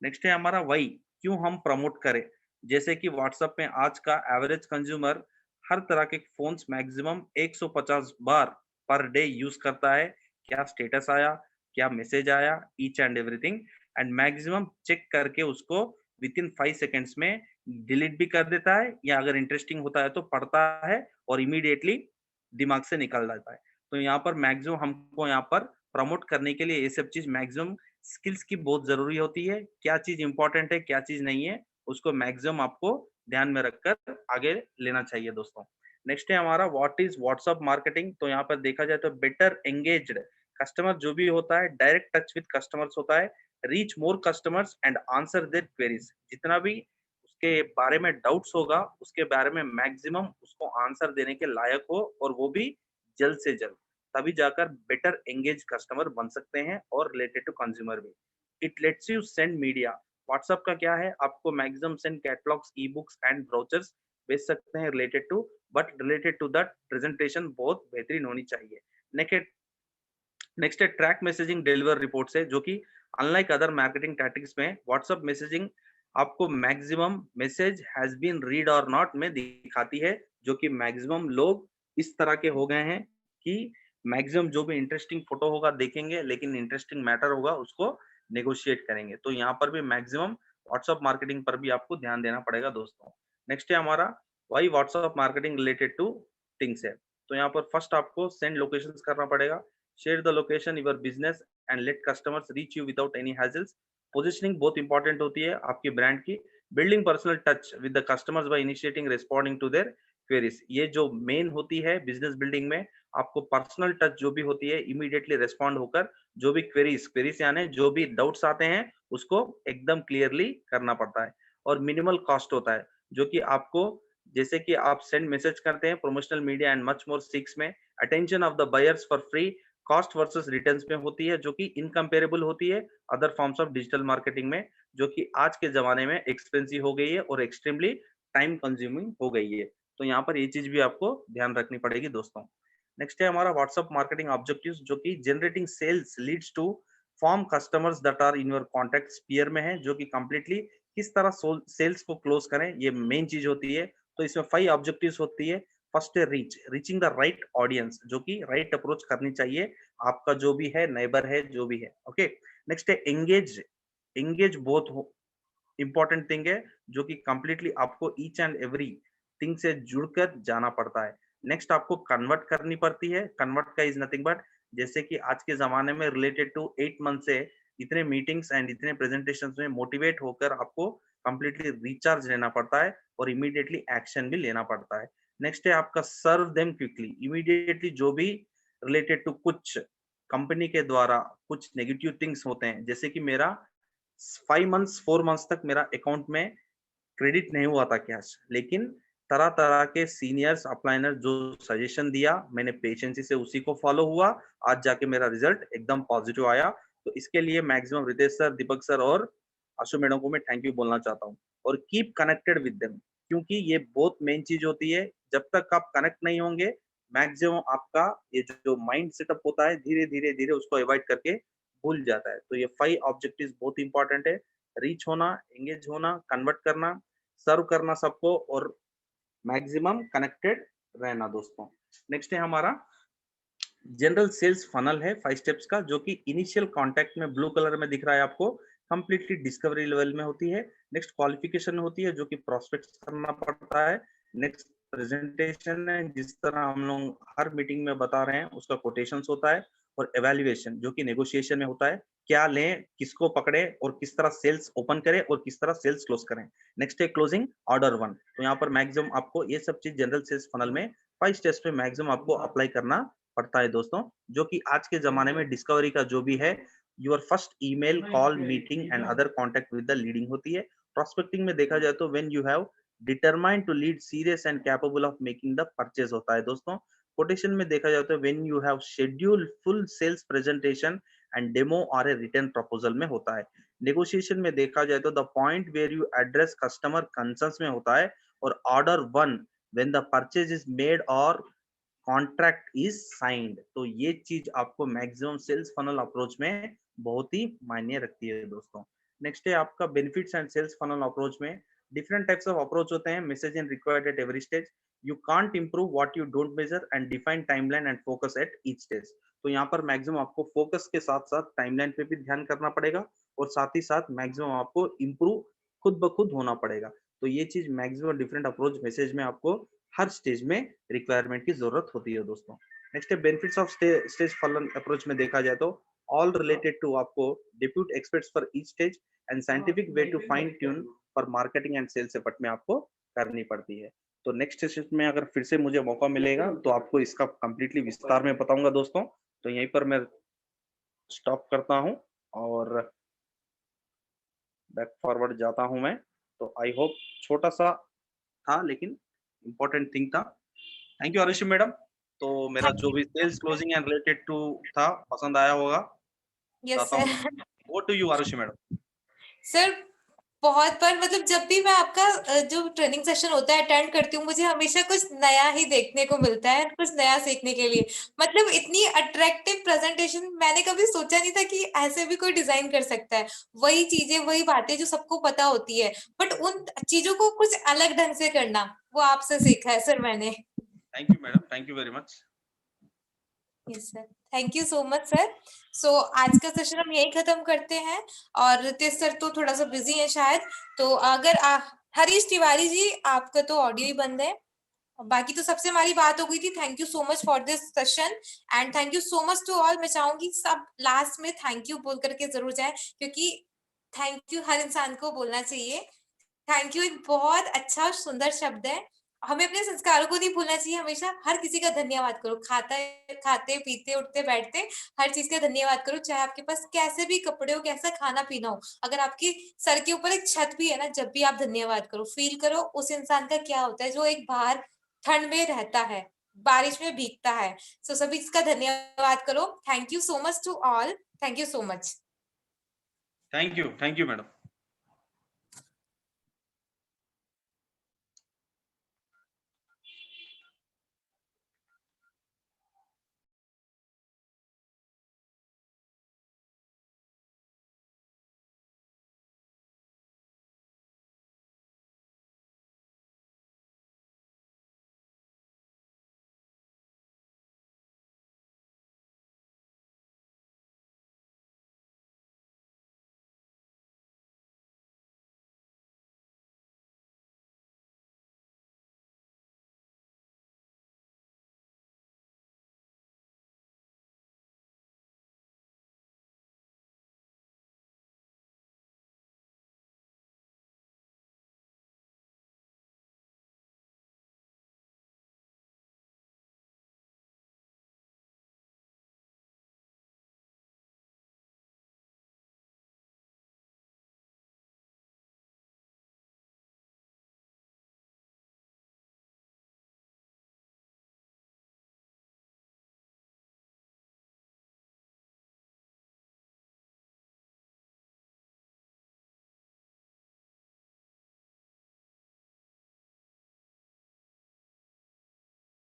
नेक्स्ट है हमारा वाई, क्यों हम प्रमोट करें। जैसे कि व्हाट्सएप में आज का एवरेज कंज्यूमर हर तरह के फोन्स मैक्सिमम 150 बार पर डे यूज करता है। क्या स्टेटस आया, क्या मैसेज आया, each and everything, and maximum check करके उसको विद इन 5 सेकेंड्स में डिलीट भी कर देता है, या अगर इंटरेस्टिंग होता है तो पढ़ता है और इमीडिएटली दिमाग से निकल जाता है। तो यहाँ पर मैक्सिमम हमको यहाँ पर प्रमोट करने के लिए ये सब चीज मैक्सिमम स्किल्स की बहुत जरूरी होती है। क्या चीज इंपॉर्टेंट है, क्या चीज नहीं है, उसको मैक्सिमम आपको ध्यान में रखकर आगे लेना चाहिए दोस्तों। नेक्स्ट है हमारा व्हाट इज व्हाट्सएप मार्केटिंग। तो यहाँ पर देखा जाए तो बेटर एंगेज्ड कस्टमर जो भी होता है, डायरेक्ट टच विद कस्टमर्स होता है, reach more customers and answer their queries. जितना भी उसके बारे में डाउट्स होगा, उसके बारे में मैक्सिमम उसको आंसर देने के लायक हो, और वो भी जल्द से जल्द, तभी जाकर बेटर एंगेज कस्टमर बन सकते हैं और रिलेटेड टू कंज्यूमर भी। It lets you send media. WhatsApp का क्या है, आपको maximum send catalogs, e books and brochures भेज सकते हैं related to, but related to that presentation बहुत बेहतरीन होनी चाहिए। नेक्स्ट है ट्रैक मैसेजिंग डिलीवर रिपोर्ट से, जो कि अनलाइक अदर मार्केटिंग टैक्टिक्स में व्हाट्सएप मैसेजिंग आपको maximum message has been read और नॉट में दिखाती है, जो कि मैक्सिमम लोग इस तरह के हो गए हैं कि मैक्सिमम जो भी इंटरेस्टिंग फोटो होगा देखेंगे, लेकिन इंटरेस्टिंग मैटर होगा उसको नेगोशिएट करेंगे। तो यहाँ पर भी मैक्सिमम व्हाट्सएप मार्केटिंग पर भी आपको ध्यान देना पड़ेगा दोस्तों। नेक्स्ट है हमारा why WhatsApp marketing related to things है। तो यहाँ पर फर्स्ट आपको सेंड लोकेशंस करना पड़ेगा, share the location your business and let customers reach you without any hassles. Positioning बहुत इंपॉर्टेंट होती है आपकी ब्रांड की। Building personal touch with the customers by initiating responding to their queries. ये जो मेन होती है बिजनेस बिल्डिंग में, आपको पर्सनल टच जो भी होती है इमीडिएटली रिस्पॉन्ड होकर जो भी क्वेरीज यानी जो भी डाउट्स आते हैं उसको एकदम क्लियरली करना पड़ता है। और मिनिमल कॉस्ट होता है, जो कि आपको जैसे कि आप सेंड मैसेज करते हैं promotional media and much more 6 में, attention of the buyers for free cost versus returns में होती है, जो कि इनकम्पेरेबल होती है other forms of digital marketing में, जो कि आज के जमाने में एक्सपेंसिव हो गई है और एक्सट्रीमली टाइम कंज्यूमिंग हो गई है। तो यहाँ पर ये चीज भी आपको ध्यान रखनी पड़ेगी दोस्तों। नेक्स्ट है हमारा व्हाट्सएप मार्केटिंग ऑब्जेक्टिव्स, जो कि generating sales leads to form customers that are in your contact sphere में है, जो कि कंप्लीटली किस तरह सेल्स को क्लोज करें, ये मेन चीज होती है। तो इसमें 5 ऑब्जेक्टिव्स होती है। फर्स्ट है रीचिंग द राइट ऑडियंस, जो कि राइट अप्रोच करनी चाहिए आपका जो भी है, नेबर है, जो भी है। ओके, नेक्स्ट है एंगेज बहुत इंपॉर्टेंट थिंग है, जो कि कंप्लीटली आपको ईच एंड एवरी थिंग से जुड़कर जाना पड़ता है। नेक्स्ट आपको कन्वर्ट करनी पड़ती है। कन्वर्ट का इज नथिंग बट, जैसे कि आज के जमाने में रिलेटेड टू 8 मंथ से इतने मीटिंग्स एंड इतने प्रेजेंटेशंस में मोटिवेट होकर आपको कंप्लीटली रिचार्ज लेना पड़ता है और इमीडिएटली एक्शन भी लेना पड़ता है। नेक्स्ट है आपका सर्व देम क्विकली, इमीडिएटली जो भी रिलेटेड टू कुछ कंपनी के द्वारा कुछ नेगेटिव थिंग्स होते हैं, जैसे कि मेरा 4 मंथ्स तक मेरा अकाउंट में क्रेडिट नहीं हुआ था कैश, लेकिन तरह तरह के सीनियर्स अपलाइनर जो सजेशन दिया, मैंने पेशेंसी से उसी को फॉलो हुआ, आज जाके मेरा रिजल्ट एकदम पॉजिटिव आया। तो इसके लिए मैक्सिमम रितेश सर, दीपक सर और आशु मैडम को मैं थैंक यू बोलना चाहता हूँ। और कीप कनेक्टेड विद देम, क्योंकि ये बहुत मेन चीज होती है। जब तक आप कनेक्ट नहीं होंगे, मैक्सिमम आपका ये जो माइंड सेटअप होता है धीरे धीरे धीरे उसको अवॉइड करके भूल जाता है। तो ये 5 ऑब्जेक्टिव्स बहुत इंपॉर्टेंट है। रीच होना, एंगेज होना, कन्वर्ट करना, सर्व करना सबको, और मैक्सिमम कनेक्टेड रहना दोस्तों। नेक्स्ट है हमारा जनरल सेल्स फनल है 5 स्टेप्स का, जो कि इनिशियल कांटेक्ट में ब्लू कलर में दिख रहा है आपको, कंप्लीटली डिस्कवरी लेवल में होती है। नेक्स्ट क्वालिफिकेशन होती है, जो कि प्रोस्पेक्ट करना पड़ता है। नेक्स्ट प्रेजेंटेशन है, जिस तरह हम लोग हर मीटिंग में बता रहे हैं उसका कोटेशंस होता है। और एवेल्युएशन, जो कि नेगोशिएशन में होता है, क्या लें, किसको पकड़े और किस तरह सेल्स ओपन करें और किस तरह सेल्स क्लोज करें। नेक्स्ट है क्लोजिंग ऑर्डर 1। तो यहाँ पर मैक्सिमम आपको ये सब चीज जनरल सेल्स फनल में 5 स्टेप्स पे मैक्सिमम आपको अप्लाई करना पड़ता है दोस्तों, जो कि आज के जमाने में डिस्कवरी का जो भी है, your first email, call, meeting and other contact with the leading होती है। प्रोस्पेक्टिंग में देखा जाए तो when you have determined to lead serious and capable of making the purchase होता है दोस्तों। कोटेशन में देखा जाए तो when you have schedule full sales presentation and demo और ए रिटर्न प्रपोजल में होता है। नेगोशिएशन में देखा जाए तो the point where you address customer concerns में होता है। और order 1 when the purchase is made और कॉन्ट्रैक्ट इज साइंड। तो ये चीज आपको मैक्सिमम सेल्स फनल अप्रोच में बहुत ही मायने रखती है दोस्तों। नेक्स्ट है आपका benefits and sales funnel approach में डिफरेंट टाइप्स ऑफ अप्रोच होते हैं। Message and required at every stage, you can't improve what you don't measure and define timeline and focus at each stage. तो यहाँ पर maximum आपको focus के साथ साथ टाइमलाइन पे भी ध्यान करना पड़ेगा, और साथ ही साथ मैक्सिमम आपको इंप्रूव खुद ब खुद होना पड़ेगा। तो ये चीज मैक्सिमम डिफरेंट अप्रोच मैसेज में आपको हर स्टेज में रिक्वायरमेंट की जरूरत होती है दोस्तों। नेक्स्ट है benefits of stage funnel approach में देखा जाए तो ऑल रिलेटेड टू आपको depute experts for each stage and scientific way to fine tune for marketing and sales effort में आपको करनी पड़ती है। तो नेक्स्ट सेशन में अगर फिर से मुझे मौका मिलेगा तो आपको इसका कंप्लीटली विस्तार में बताऊंगा दोस्तों। तो यहीं पर मैं स्टॉप करता हूं और बैक फॉरवर्ड जाता हूं मैं। तो आई होप छोटा सा था लेकिन इम्पोर्टेंट थिंग था। Thank you Arushi madam. तो मेरा जो भी sales closing and related to था पसंद आया होगा। Yes sir. Over to you Arushi madam. Sir बहुत बार मतलब जब भी मैं आपका जो ट्रेनिंग सेशन होता है अटेंड करती हूँ, मुझे हमेशा कुछ नया ही देखने को मिलता है, कुछ नया सीखने के लिए। मतलब इतनी अट्रैक्टिव प्रेजेंटेशन मैंने कभी सोचा नहीं था कि ऐसे भी कोई डिजाइन कर सकता है। वही चीजें, वही बातें जो सबको पता होती है, बट उन चीजों को कुछ अलग ढंग से करना, वो आपसे सीखा है सर मैंने। Thank you madam, thank you very much. Yes sir, thank you so much sir. So आज का सेशन हम यही खत्म करते हैं, और रितेश सर तो थोड़ा सा बिजी है शायद, तो अगर हरीश तिवारी जी आपका तो ऑडियो ही बंद है, बाकी तो सबसे हमारी बात हो गई थी। Thank you so much for this session and thank you so much to all. मैं चाहूंगी सब लास्ट में थैंक यू बोल करके जरूर जाए, क्योंकि थैंक यू हर इंसान को बोलना चाहिए। थैंक यू एक बहुत अच्छा और सुंदर शब्द है। हमें अपने संस्कारों को नहीं भूलना चाहिए, हमेशा हर किसी का धन्यवाद करो। खाते पीते उठते बैठते हर चीज का धन्यवाद करो, चाहे आपके पास कैसे भी कपड़े हो, कैसा खाना पीना हो। अगर आपके सर के ऊपर एक छत भी है ना, जब भी आप धन्यवाद करो, फील करो उस इंसान का क्या होता है जो एक बाहर ठंड में रहता है, बारिश में भीगता है। सो सभी इसका धन्यवाद करो। Thank you so much to all, thank you so much. Thank you madam.